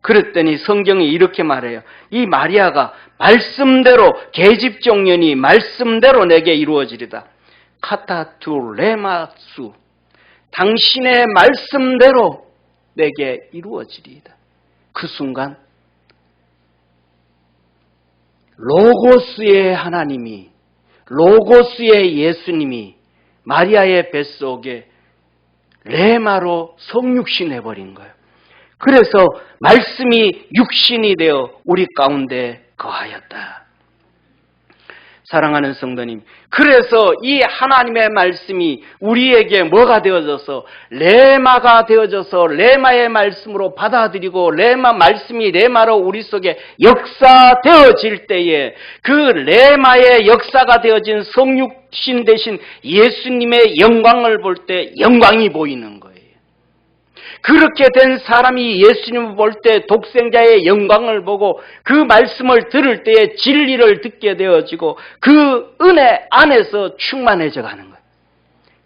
그랬더니 성경이 이렇게 말해요. 이 마리아가 말씀대로, 계집종년이 말씀대로 내게 이루어지리다. 카타투 레마수, 당신의 말씀대로 내게 이루어지리이다. 그 순간 로고스의 하나님이, 로고스의 예수님이 마리아의 뱃속에 레마로 성육신해버린 거예요. 그래서 말씀이 육신이 되어 우리 가운데 거하였다. 사랑하는 성도님, 그래서 이 하나님의 말씀이 우리에게 뭐가 되어져서 레마가 되어져서 레마의 말씀으로 받아들이고 레마 말씀이 레마로 우리 속에 역사되어질 때에 그 레마의 역사가 되어진 성육신 대신 예수님의 영광을 볼 때 영광이 보이는 거예요. 그렇게 된 사람이 예수님을 볼 때 독생자의 영광을 보고 그 말씀을 들을 때에 진리를 듣게 되어지고 그 은혜 안에서 충만해져 가는 거예요.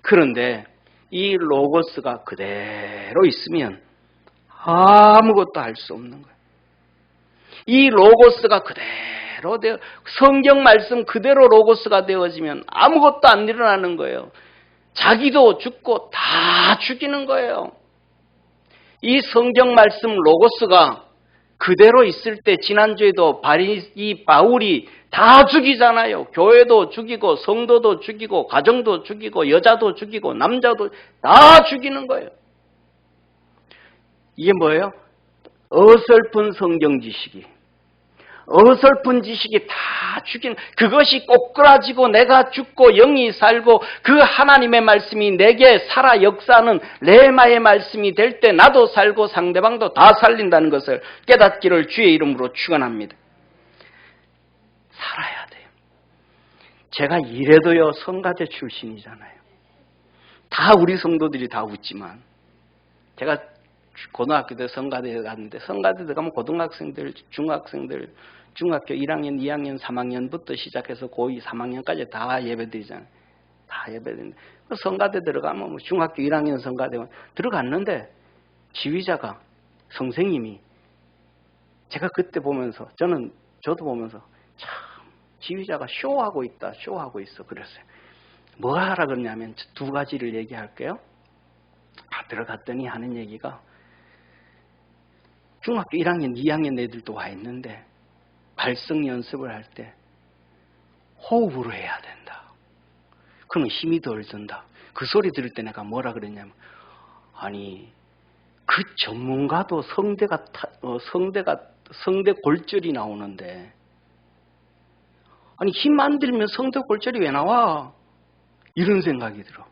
그런데 이 로고스가 그대로 있으면 아무것도 할 수 없는 거예요. 이 로고스가 그대로 되어, 성경 말씀 그대로 로고스가 되어지면 아무것도 안 일어나는 거예요. 자기도 죽고 다 죽이는 거예요. 이 성경 말씀 로고스가 그대로 있을 때 지난주에도 이 바울이 다 죽이잖아요. 교회도 죽이고 성도도 죽이고 가정도 죽이고 여자도 죽이고 남자도 다 죽이는 거예요. 이게 뭐예요? 어설픈 성경 지식이, 어설픈 지식이 다 죽이는, 그것이 꼬꾸라지고 내가 죽고 영이 살고 그 하나님의 말씀이 내게 살아 역사하는 레마의 말씀이 될 때 나도 살고 상대방도 다 살린다는 것을 깨닫기를 주의 이름으로 축원합니다. 살아야 돼요. 제가 이래도요 성가대 출신이잖아요. 다 우리 성도들이 다 웃지만, 제가 고등학교 때 성가대에 갔는데, 성가대 들어가면 고등학생들, 중학생들, 중학교 1학년, 2학년, 3학년부터 시작해서 고2, 3학년까지 다 예배드리잖아요. 다 예배드리는데, 성가대 들어가면 중학교 1학년 성가대 들어갔는데 지휘자가, 선생님이, 제가 그때 보면서, 저도 보면서 참 지휘자가 쇼하고 있다, 쇼하고 있어 그랬어요. 뭐 하라 그러냐면 두 가지를 얘기할게요. 들어갔더니 하는 얘기가, 중학교 1학년, 2학년 애들도 와 있는데 발성 연습을 할 때 호흡으로 해야 된다. 그러면 힘이 덜 든다. 그 소리 들을 때 내가 뭐라 그랬냐면, 아니 그 전문가도 성대 골절이 나오는데, 아니 힘 안 들면 성대 골절이 왜 나와? 이런 생각이 들어.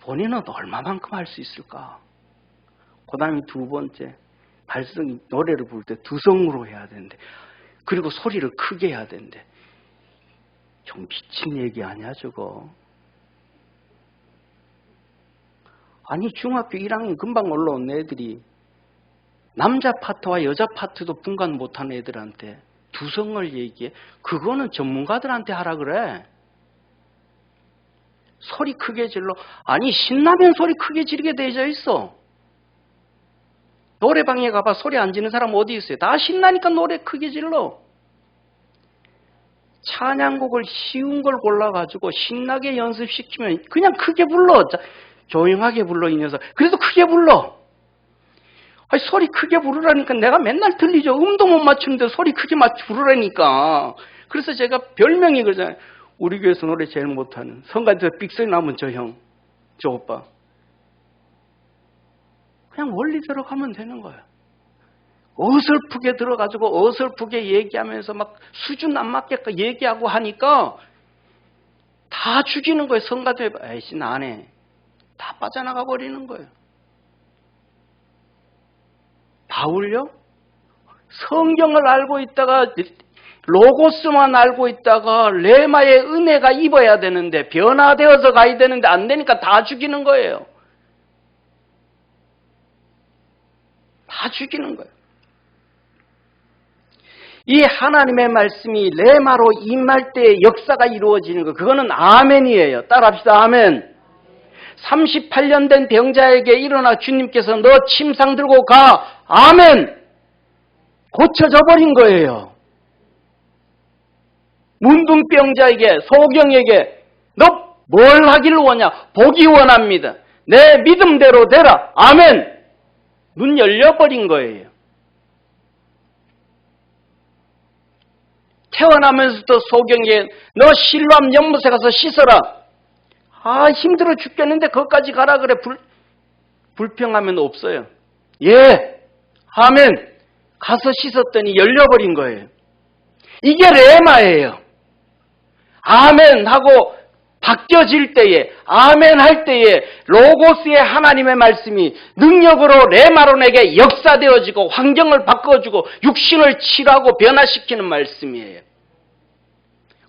본인은 얼마만큼 할 수 있을까? 그 다음에 두 번째, 발성, 노래를 부를 때 두성으로 해야 되는데, 그리고 소리를 크게 해야 되는데, 좀 미친 얘기 아니야 저거? 아니 중학교 1학년 금방 올라온 애들이 남자 파트와 여자 파트도 분간 못하는 애들한테 두성을 얘기해? 그거는 전문가들한테 하라 그래. 소리 크게 질러. 아니 신나면 소리 크게 지르게 되어 있어. 노래방에 가봐 소리 안 지르는 사람 어디 있어요? 다 신나니까 노래 크게 질러. 찬양곡을 쉬운 걸 골라가지고 신나게 연습시키면 그냥 크게 불러. 조용하게 불러 이 녀석. 그래도 크게 불러. 아니, 소리 크게 부르라니까 내가 맨날 들리죠. 음도 못 맞추는데 소리 크게 부르라니까. 그래서 제가 별명이 그러잖아요. 우리 교회에서 노래 제일 못하는. 성가대에서 삑소리 나면 저 형, 저 오빠. 그냥 원리대로 가면 되는 거예요. 어설프게 들어가지고 어설프게 얘기하면서 막 수준 안 맞게 얘기하고 하니까 다 죽이는 거예요. 성가대 에이씨 나 안 해. 다 빠져나가 버리는 거예요. 바울요? 성경을 알고 있다가 로고스만 알고 있다가 레마의 은혜가 입어야 되는데 변화되어서 가야 되는데 안 되니까 다 죽이는 거예요. 다 죽이는 거예요. 이 하나님의 말씀이 레마로 임할 때 역사가 이루어지는 거 그거는 아멘이에요. 따라합시다. 아멘. 38년 된 병자에게 일어나 주님께서 너 침상 들고 가. 아멘. 고쳐져 버린 거예요. 문둥병자에게 소경에게 너 뭘 하기를 원하냐? 보기 원합니다. 내 믿음대로 되라. 아멘. 눈 열려버린 거예요. 태어나면서도 소경에게 너 실로암 연못에 가서 씻어라. 아 힘들어 죽겠는데 거기까지 가라 그래. 불평하면 없어요. 예. 아멘. 가서 씻었더니 열려버린 거예요. 이게 레마예요. 아멘 하고 바뀌어질 때에 아멘 할 때에 로고스의 하나님의 말씀이 능력으로 레마로 내게 역사되어지고 환경을 바꿔주고 육신을 치료하고 변화시키는 말씀이에요.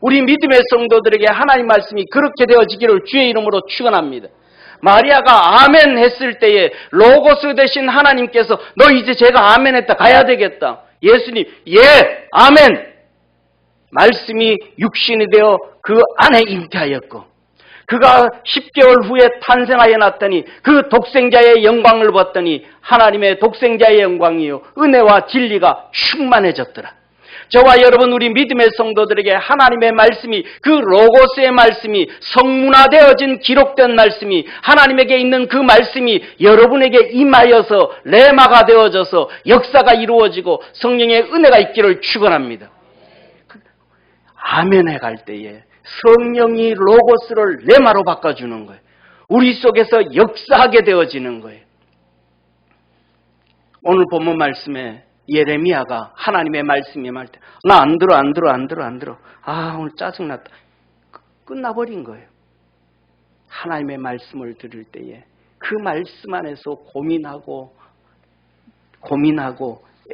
우리 믿음의 성도들에게 하나님 말씀이 그렇게 되어지기를 주의 이름으로 축원합니다. 마리아가 아멘 했을 때에 로고스 되신 하나님께서 너 이제 제가 아멘 했다 가야 되겠다. 예수님 예 아멘. 말씀이 육신이 되어 그 안에 잉태하였고 그가 10개월 후에 탄생하여 났더니 그 독생자의 영광을 봤더니 하나님의 독생자의 영광이요 은혜와 진리가 충만해졌더라. 저와 여러분 우리 믿음의 성도들에게 하나님의 말씀이 그 로고스의 말씀이 성문화되어진 기록된 말씀이 하나님에게 있는 그 말씀이 여러분에게 임하여서 레마가 되어져서 역사가 이루어지고 성령의 은혜가 있기를 축원합니다. 아멘에 갈 때에 성령이 로고스를 레마로 바꿔주는 거예요. 우리 속에서 역사하게 되어지는 거예요. 오늘 본문 말씀에 예레미야가 하나님의 말씀이 말 때 나 안 들어. 아 오늘 짜증났다. 끝나버린 거예요. 하나님의 말씀을 들을 때에 그 말씀 안에서 고민하고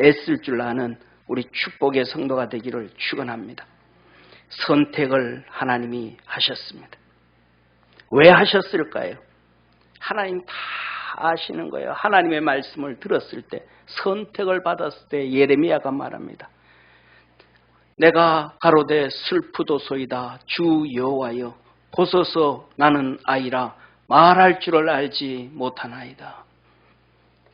애쓸 줄 아는 우리 축복의 성도가 되기를 축원합니다. 선택을 하나님이 하셨습니다. 왜 하셨을까요? 하나님 다 아시는 거예요. 하나님의 말씀을 들었을 때 선택을 받았을 때 예레미야가 말합니다. 내가 가로되 슬프도소이다 주 여호와여 보소서 나는 아이라 말할 줄을 알지 못하나이다.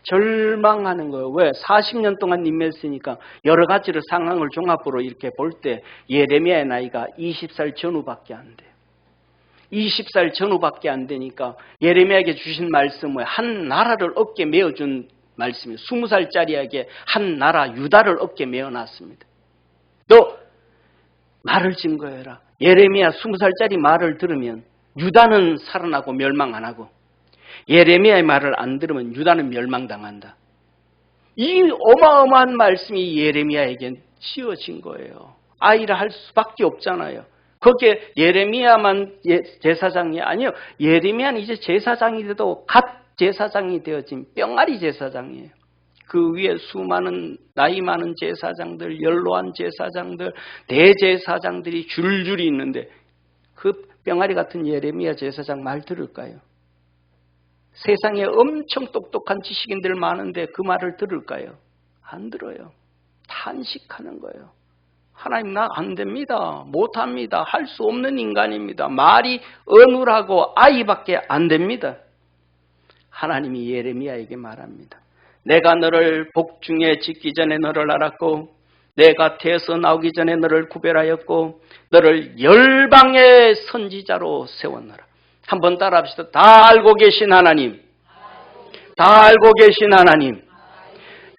절망하는 거예요. 왜? 40년 동안 임했으니까 여러 가지를 상황을 종합으로 이렇게 볼 때 예레미야의 나이가 20살 전후밖에 안 돼요. 20살 전후밖에 안 되니까 예레미야에게 주신 말씀은 한 나라를 어깨에 메어준 말씀이에요. 20살짜리에게 한 나라 유다를 어깨에 메어놨습니다. 너 말을 증거해라. 예레미야 20살짜리 말을 들으면 유다는 살아나고 멸망 안 하고 예레미야의 말을 안 들으면 유다는 멸망당한다. 이 어마어마한 말씀이 예레미야에게 지어진 거예요. 아이라 할 수밖에 없잖아요. 거기에 예레미야만 제사장이 아니요. 예레미야는 이제 제사장이 돼도 갓 제사장이 되어진 뿅아리 제사장이에요. 그 위에 수많은 나이 많은 제사장들, 연로한 제사장들, 대제사장들이 줄줄이 있는데 그 뿅아리 같은 예레미야 제사장 말 들을까요? 세상에 엄청 똑똑한 지식인들 많은데 그 말을 들을까요? 안 들어요. 탄식하는 거예요. 하나님 나 안 됩니다. 못합니다. 할 수 없는 인간입니다. 말이 어눌하고 아이밖에 안 됩니다. 하나님이 예레미야에게 말합니다. 내가 너를 복중에 짓기 전에 너를 알았고 내가 태에서 나오기 전에 너를 구별하였고 너를 열방의 선지자로 세웠노라. 한번 따라합시다. 다 알고 계신 하나님. 다 알고 계신 하나님.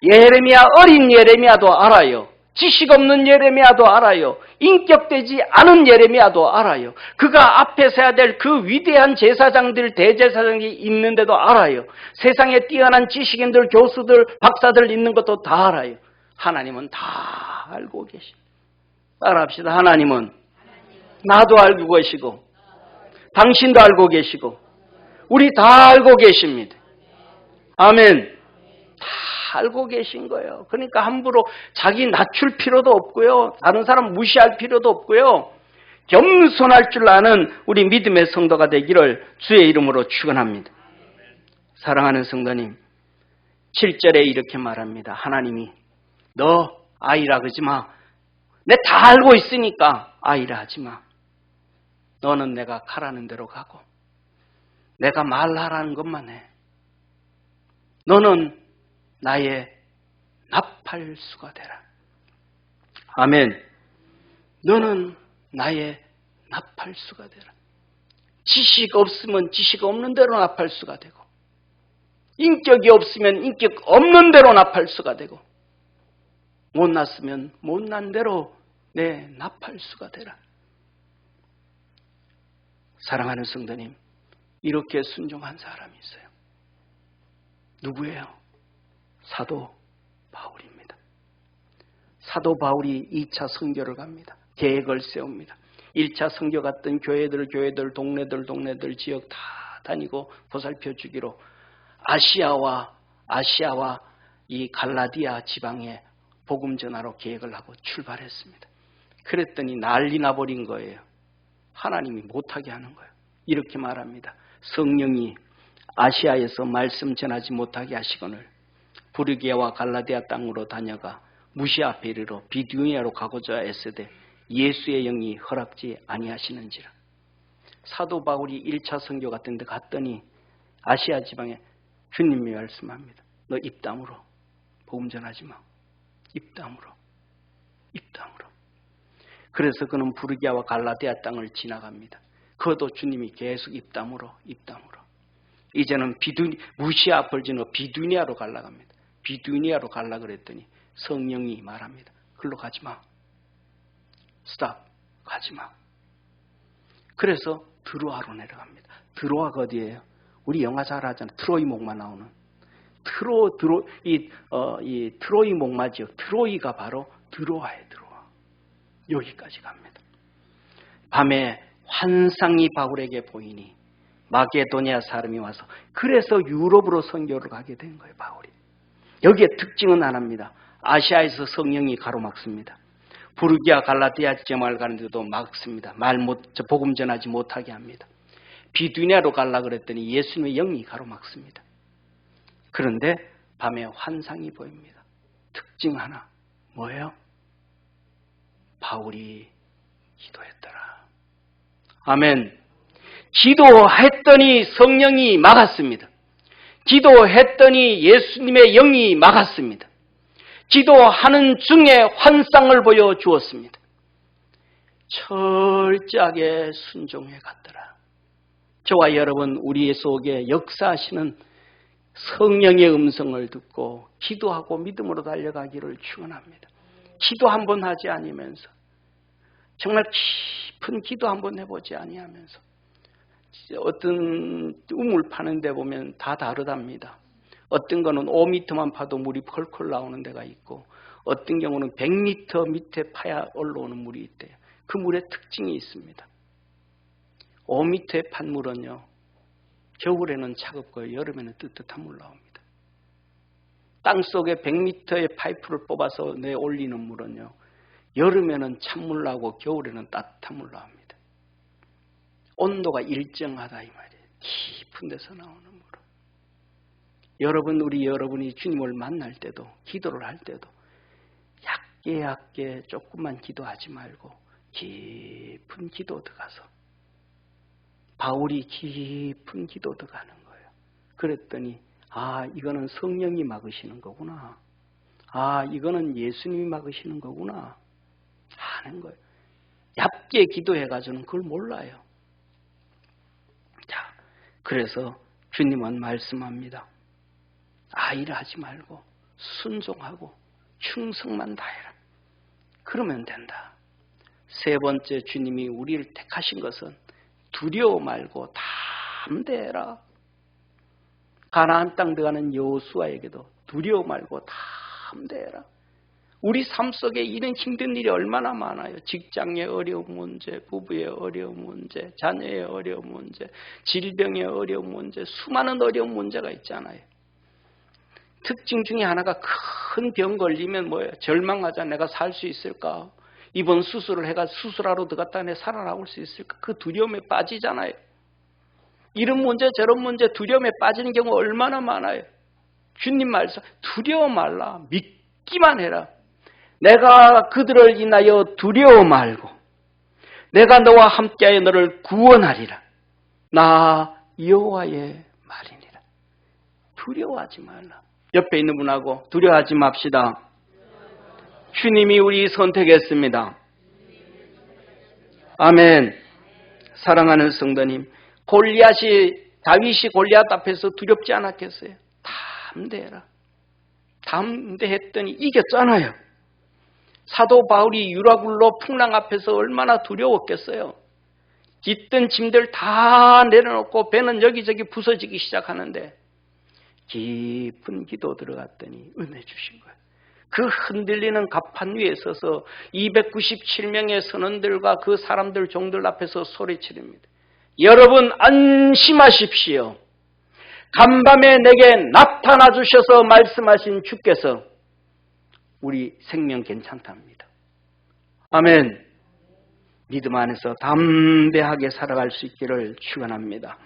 예레미야, 어린 예레미야도 알아요. 지식 없는 예레미야도 알아요. 인격되지 않은 예레미야도 알아요. 그가 앞에 서야 될 그 위대한 제사장들, 대제사장이 있는데도 알아요. 세상에 뛰어난 지식인들, 교수들, 박사들 있는 것도 다 알아요. 하나님은 다 알고 계십니다. 따라합시다. 하나님은 나도 알고 계시고 당신도 알고 계시고 우리 다 알고 계십니다. 아멘. 다 알고 계신 거예요. 그러니까 함부로 자기 낮출 필요도 없고요. 다른 사람 무시할 필요도 없고요. 겸손할 줄 아는 우리 믿음의 성도가 되기를 주의 이름으로 축원합니다. 사랑하는 성도님, 7절에 이렇게 말합니다. 하나님이 너 아이라 그러지 마. 내 다 알고 있으니까 아이라 하지 마. 너는 내가 가라는 대로 가고 내가 말하라는 것만 해. 너는 나의 나팔수가 되라. 아멘. 너는 나의 나팔수가 되라. 지식 없으면 지식 없는 대로 나팔수가 되고 인격이 없으면 인격 없는 대로 나팔수가 되고 못났으면 못난 대로 내 나팔수가 되라. 사랑하는 성도님, 이렇게 순종한 사람이 있어요. 누구예요? 사도 바울입니다. 사도 바울이 2차 선교를 갑니다. 계획을 세웁니다. 1차 선교 갔던 교회들, 동네들, 지역 다 다니고 보살펴 주기로 아시아와 이 갈라디아 지방에 복음 전하러 계획을 하고 출발했습니다. 그랬더니 난리 나버린 거예요. 하나님이 못하게 하는 거예요. 이렇게 말합니다. 성령이 아시아에서 말씀 전하지 못하게 하시거늘 부르기아와 갈라디아 땅으로 다녀가 무시아 베르로 비두니아로 가고자 애쓰되 예수의 영이 허락지 아니하시는지라. 사도 바울이 1차 선교 같은 데 갔더니 아시아 지방에 주님이 말씀합니다. 너 입담으로 복음 전하지 마. 입담으로. 그래서 그는 부르기아와 갈라디아 땅을 지나갑니다. 그것도 주님이 계속 입담으로. 이제는 무시아 앞을 지나 비두니아로 가려고 합니다. 비두니아로 가려고 그랬더니 성령이 말합니다. 글로 가지 마. 스탑. 가지 마. 그래서 드로아로 내려갑니다. 드로아가 어디예요? 우리 영화 잘 하잖아요. 트로이 목마 나오는. 이 트로이 목마 지역. 트로이가 바로 드로아예요. 드로아. 여기까지 갑니다. 밤에 환상이 바울에게 보이니 마게도니아 사람이 와서 그래서 유럽으로 선교를 가게 된 거예요. 바울이. 여기에 특징은 안 합니다. 아시아에서 성령이 가로막습니다. 부르기아 갈라디아 지역을 가는데도 막습니다. 복음 전하지 못하게 합니다. 비두니아로 가려고 그랬더니 예수님의 영이 가로막습니다. 그런데 밤에 환상이 보입니다. 특징 하나. 뭐예요? 바울이 기도했더라. 아멘. 기도했더니 성령이 막았습니다. 기도했더니 예수님의 영이 막았습니다. 기도하는 중에 환상을 보여주었습니다. 철저하게 순종해 갔더라. 저와 여러분 우리 속에 역사하시는 성령의 음성을 듣고 기도하고 믿음으로 달려가기를 축원합니다. 기도 한 번 하지 아니면서 정말 깊은 기도 한 번 해보지 아니하면서 어떤 우물 파는 데 보면 다 다르답니다. 어떤 거는 5m만 파도 물이 펄펄 나오는 데가 있고 어떤 경우는 100m 밑에 파야 올라오는 물이 있대요. 그 물의 특징이 있습니다. 5m의 판 물은요. 겨울에는 차갑고 여름에는 뜨뜻한 물 나옵니다. 땅속에 100m의 파이프를 뽑아서 내올리는 물은요. 여름에는 찬물 나고 겨울에는 따뜻한 물 나옵니다. 온도가 일정하다 이 말이에요. 깊은 데서 나오는 물은. 여러분이 주님을 만날 때도 기도를 할 때도 얕게 조금만 기도하지 말고 깊은 기도 들어가서 바울이 깊은 기도 들어가는 거예요. 그랬더니 이거는 성령이 막으시는 거구나. 이거는 예수님이 막으시는 거구나 하는 거예요. 얇게 기도해가지고는 그걸 몰라요. 자, 그래서 주님은 말씀합니다. 아이를 하지 말고 순종하고 충성만 다해라. 그러면 된다. 세 번째, 주님이 우리를 택하신 것은 두려워 말고 담대해라. 가나안 땅 들어가는 여호수아에게도 두려워 말고 담대해라. 우리 삶 속에 이런 힘든 일이 얼마나 많아요. 직장의 어려운 문제, 부부의 어려운 문제, 자녀의 어려운 문제, 질병의 어려운 문제, 수많은 어려운 문제가 있잖아요. 특징 중에 하나가 큰 병 걸리면 뭐예요? 절망하자. 내가 살 수 있을까? 이번 수술을 해가 수술하러 들어갔다 내 살아나올 수 있을까? 그 두려움에 빠지잖아요. 이런 문제 저런 문제 두려움에 빠지는 경우 얼마나 많아요. 주님 말씀 두려워 말라. 믿기만 해라. 내가 그들을 인하여 두려워 말고 내가 너와 함께하여 너를 구원하리라. 나 여호와의 말이니라. 두려워하지 말라. 옆에 있는 분하고 두려워하지 맙시다. 주님이 우리 선택했습니다. 아멘. 사랑하는 성도님, 다윗이 골리앗 앞에서 두렵지 않았겠어요? 담대해라. 담대했더니 이겼잖아요. 사도 바울이 유라굴로 풍랑 앞에서 얼마나 두려웠겠어요. 깃든 짐들 다 내려놓고 배는 여기저기 부서지기 시작하는데 깊은 기도 들어갔더니 은혜 주신 거예요. 그 흔들리는 갑판 위에 서서 297명의 선원들과 그 사람들 종들 앞에서 소리치릅니다. 여러분 안심하십시오. 간밤에 내게 나타나 주셔서 말씀하신 주께서 우리 생명 괜찮답니다. 아멘. 믿음 안에서 담대하게 살아갈 수 있기를 축원합니다.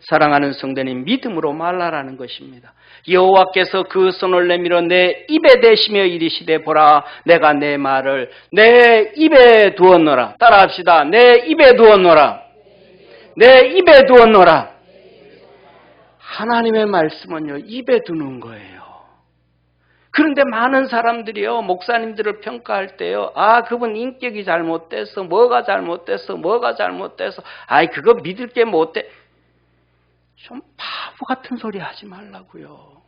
사랑하는 성도님, 믿음으로 말하라는 것입니다. 여호와께서 그 손을 내밀어 내 입에 대시며 이르시되 보라 내가 내 말을 내 입에 두었노라. 따라합시다. 내 입에 두었노라. 내 입에 두었노라. 하나님의 말씀은요, 입에 두는 거예요. 그런데 많은 사람들이요, 목사님들을 평가할 때요, 그분 인격이 잘못돼서, 뭐가 잘못돼서, 그거 믿을 게 못돼. 좀 바보 같은 소리 하지 말라고요.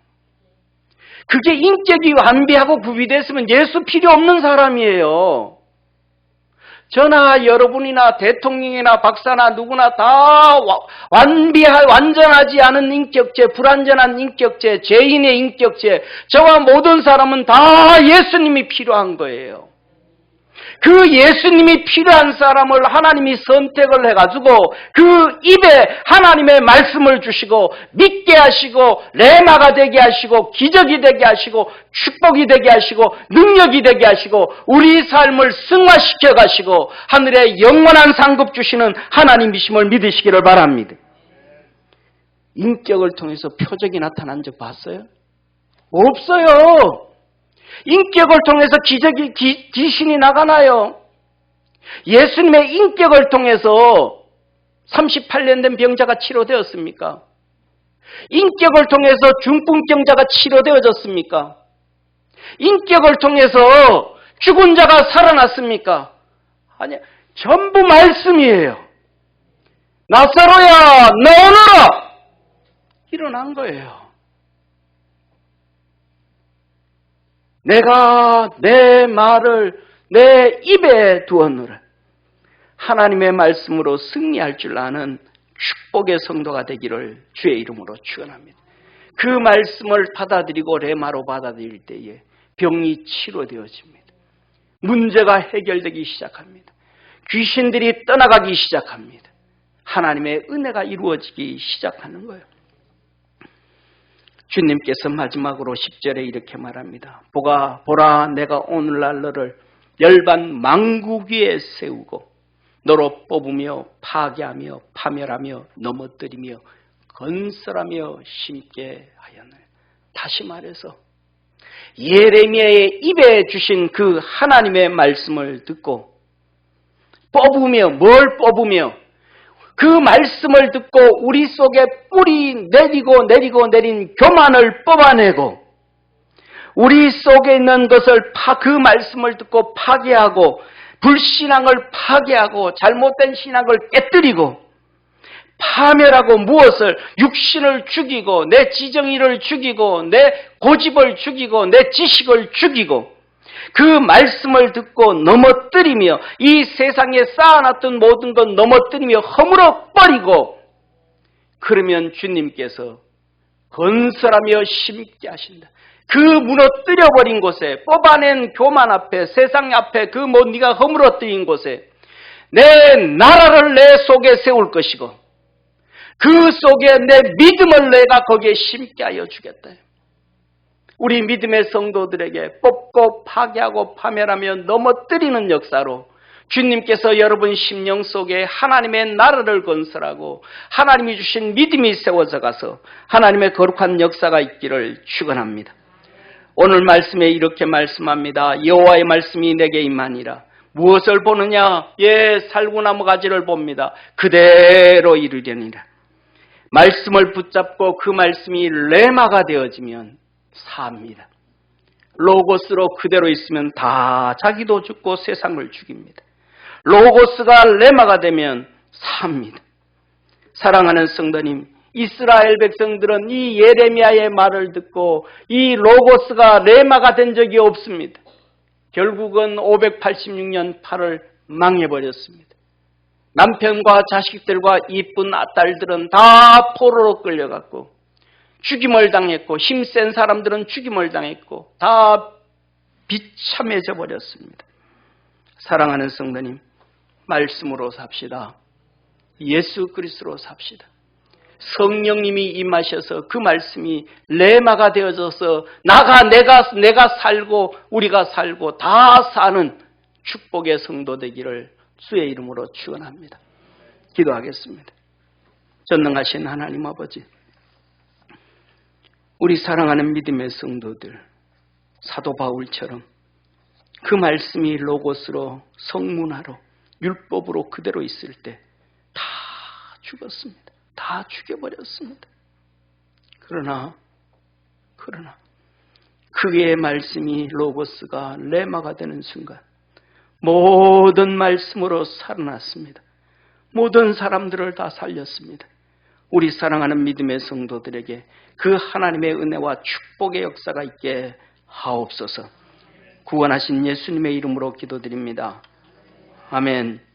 그게 인격이 완비하고 구비됐으면 예수 필요 없는 사람이에요. 저나 여러분이나 대통령이나 박사나 누구나 다 완전하지 않은 인격체, 불완전한 인격체, 죄인의 인격체, 저와 모든 사람은 다 예수님이 필요한 거예요. 그 예수님이 필요한 사람을 하나님이 선택을 해가지고 그 입에 하나님의 말씀을 주시고 믿게 하시고 레마가 되게 하시고 기적이 되게 하시고 축복이 되게 하시고 능력이 되게 하시고 우리 삶을 승화시켜 가시고 하늘에 영원한 상급 주시는 하나님이심을 믿으시기를 바랍니다. 인격을 통해서 표적이 나타난 적 봤어요? 없어요. 인격을 통해서 귀신이 나가나요? 예수님의 인격을 통해서 38년 된 병자가 치료되었습니까? 인격을 통해서 중풍병자가 치료되어졌습니까? 인격을 통해서 죽은 자가 살아났습니까? 아니, 전부 말씀이에요. 나사로야, 너 오너라! 일어난 거예요. 내가 내 말을 내 입에 두었노라. 하나님의 말씀으로 승리할 줄 아는 축복의 성도가 되기를 주의 이름으로 축원합니다. 그 말씀을 받아들이고 레마로 받아들일 때에 병이 치료되어집니다. 문제가 해결되기 시작합니다. 귀신들이 떠나가기 시작합니다. 하나님의 은혜가 이루어지기 시작하는 거예요. 주님께서 마지막으로 10절에 이렇게 말합니다. 보라 내가 오늘날 너를 열반 만국 위에 세우고 너로 뽑으며 파괴하며 파멸하며 넘어뜨리며 건설하며 심게 하였네. 다시 말해서 예레미야의 입에 주신 그 하나님의 말씀을 듣고 뽑으며 뭘 뽑으며 그 말씀을 듣고 우리 속에 뿌리 내리고 내린 교만을 뽑아내고 우리 속에 있는 것을 그 말씀을 듣고 파괴하고 불신앙을 파괴하고 잘못된 신앙을 깨뜨리고 파멸하고 무엇을 육신을 죽이고 내 지정의를 죽이고 내 고집을 죽이고 내 지식을 죽이고 그 말씀을 듣고 넘어뜨리며 이 세상에 쌓아놨던 모든 것 넘어뜨리며 허물어 버리고 그러면 주님께서 건설하며 심게 하신다. 그 무너뜨려버린 곳에 뽑아낸 교만 앞에 세상 앞에 그 네가 허물어뜨린 곳에 내 나라를 내 속에 세울 것이고 그 속에 내 믿음을 내가 거기에 심게 하여 주겠다. 우리 믿음의 성도들에게 뽑고 파괴하고 파멸하며 넘어뜨리는 역사로 주님께서 여러분 심령 속에 하나님의 나라를 건설하고 하나님이 주신 믿음이 세워져 가서 하나님의 거룩한 역사가 있기를 축원합니다. 오늘 말씀에 이렇게 말씀합니다. 여호와의 말씀이 내게 임하니라. 무엇을 보느냐? 살구나무 가지를 봅니다. 그대로 이루려니라. 말씀을 붙잡고 그 말씀이 레마가 되어지면 삽니다. 로고스로 그대로 있으면 다 자기도 죽고 세상을 죽입니다. 로고스가 레마가 되면 삽니다. 사랑하는 성도님, 이스라엘 백성들은 이 예레미야의 말을 듣고 이 로고스가 레마가 된 적이 없습니다. 결국은 586년 8월 망해버렸습니다. 남편과 자식들과 이쁜 딸들은 다 포로로 끌려갔고 죽임을 당했고 힘센 사람들은 죽임을 당했고 다 비참해져 버렸습니다. 사랑하는 성도님, 말씀으로 삽시다. 예수 그리스도로 삽시다. 성령님이 임하셔서 그 말씀이 레마가 되어져서 내가 살고 우리가 살고 다 사는 축복의 성도 되기를 주의 이름으로 축원합니다. 기도하겠습니다. 전능하신 하나님 아버지, 우리 사랑하는 믿음의 성도들 사도 바울처럼 그 말씀이 로고스로 성문화로 율법으로 그대로 있을 때 다 죽었습니다. 다 죽여버렸습니다. 그러나 그의 말씀이 로고스가 레마가 되는 순간 모든 말씀으로 살아났습니다. 모든 사람들을 다 살렸습니다. 우리 사랑하는 믿음의 성도들에게 그 하나님의 은혜와 축복의 역사가 있게 하옵소서. 구원하신 예수님의 이름으로 기도드립니다. 아멘.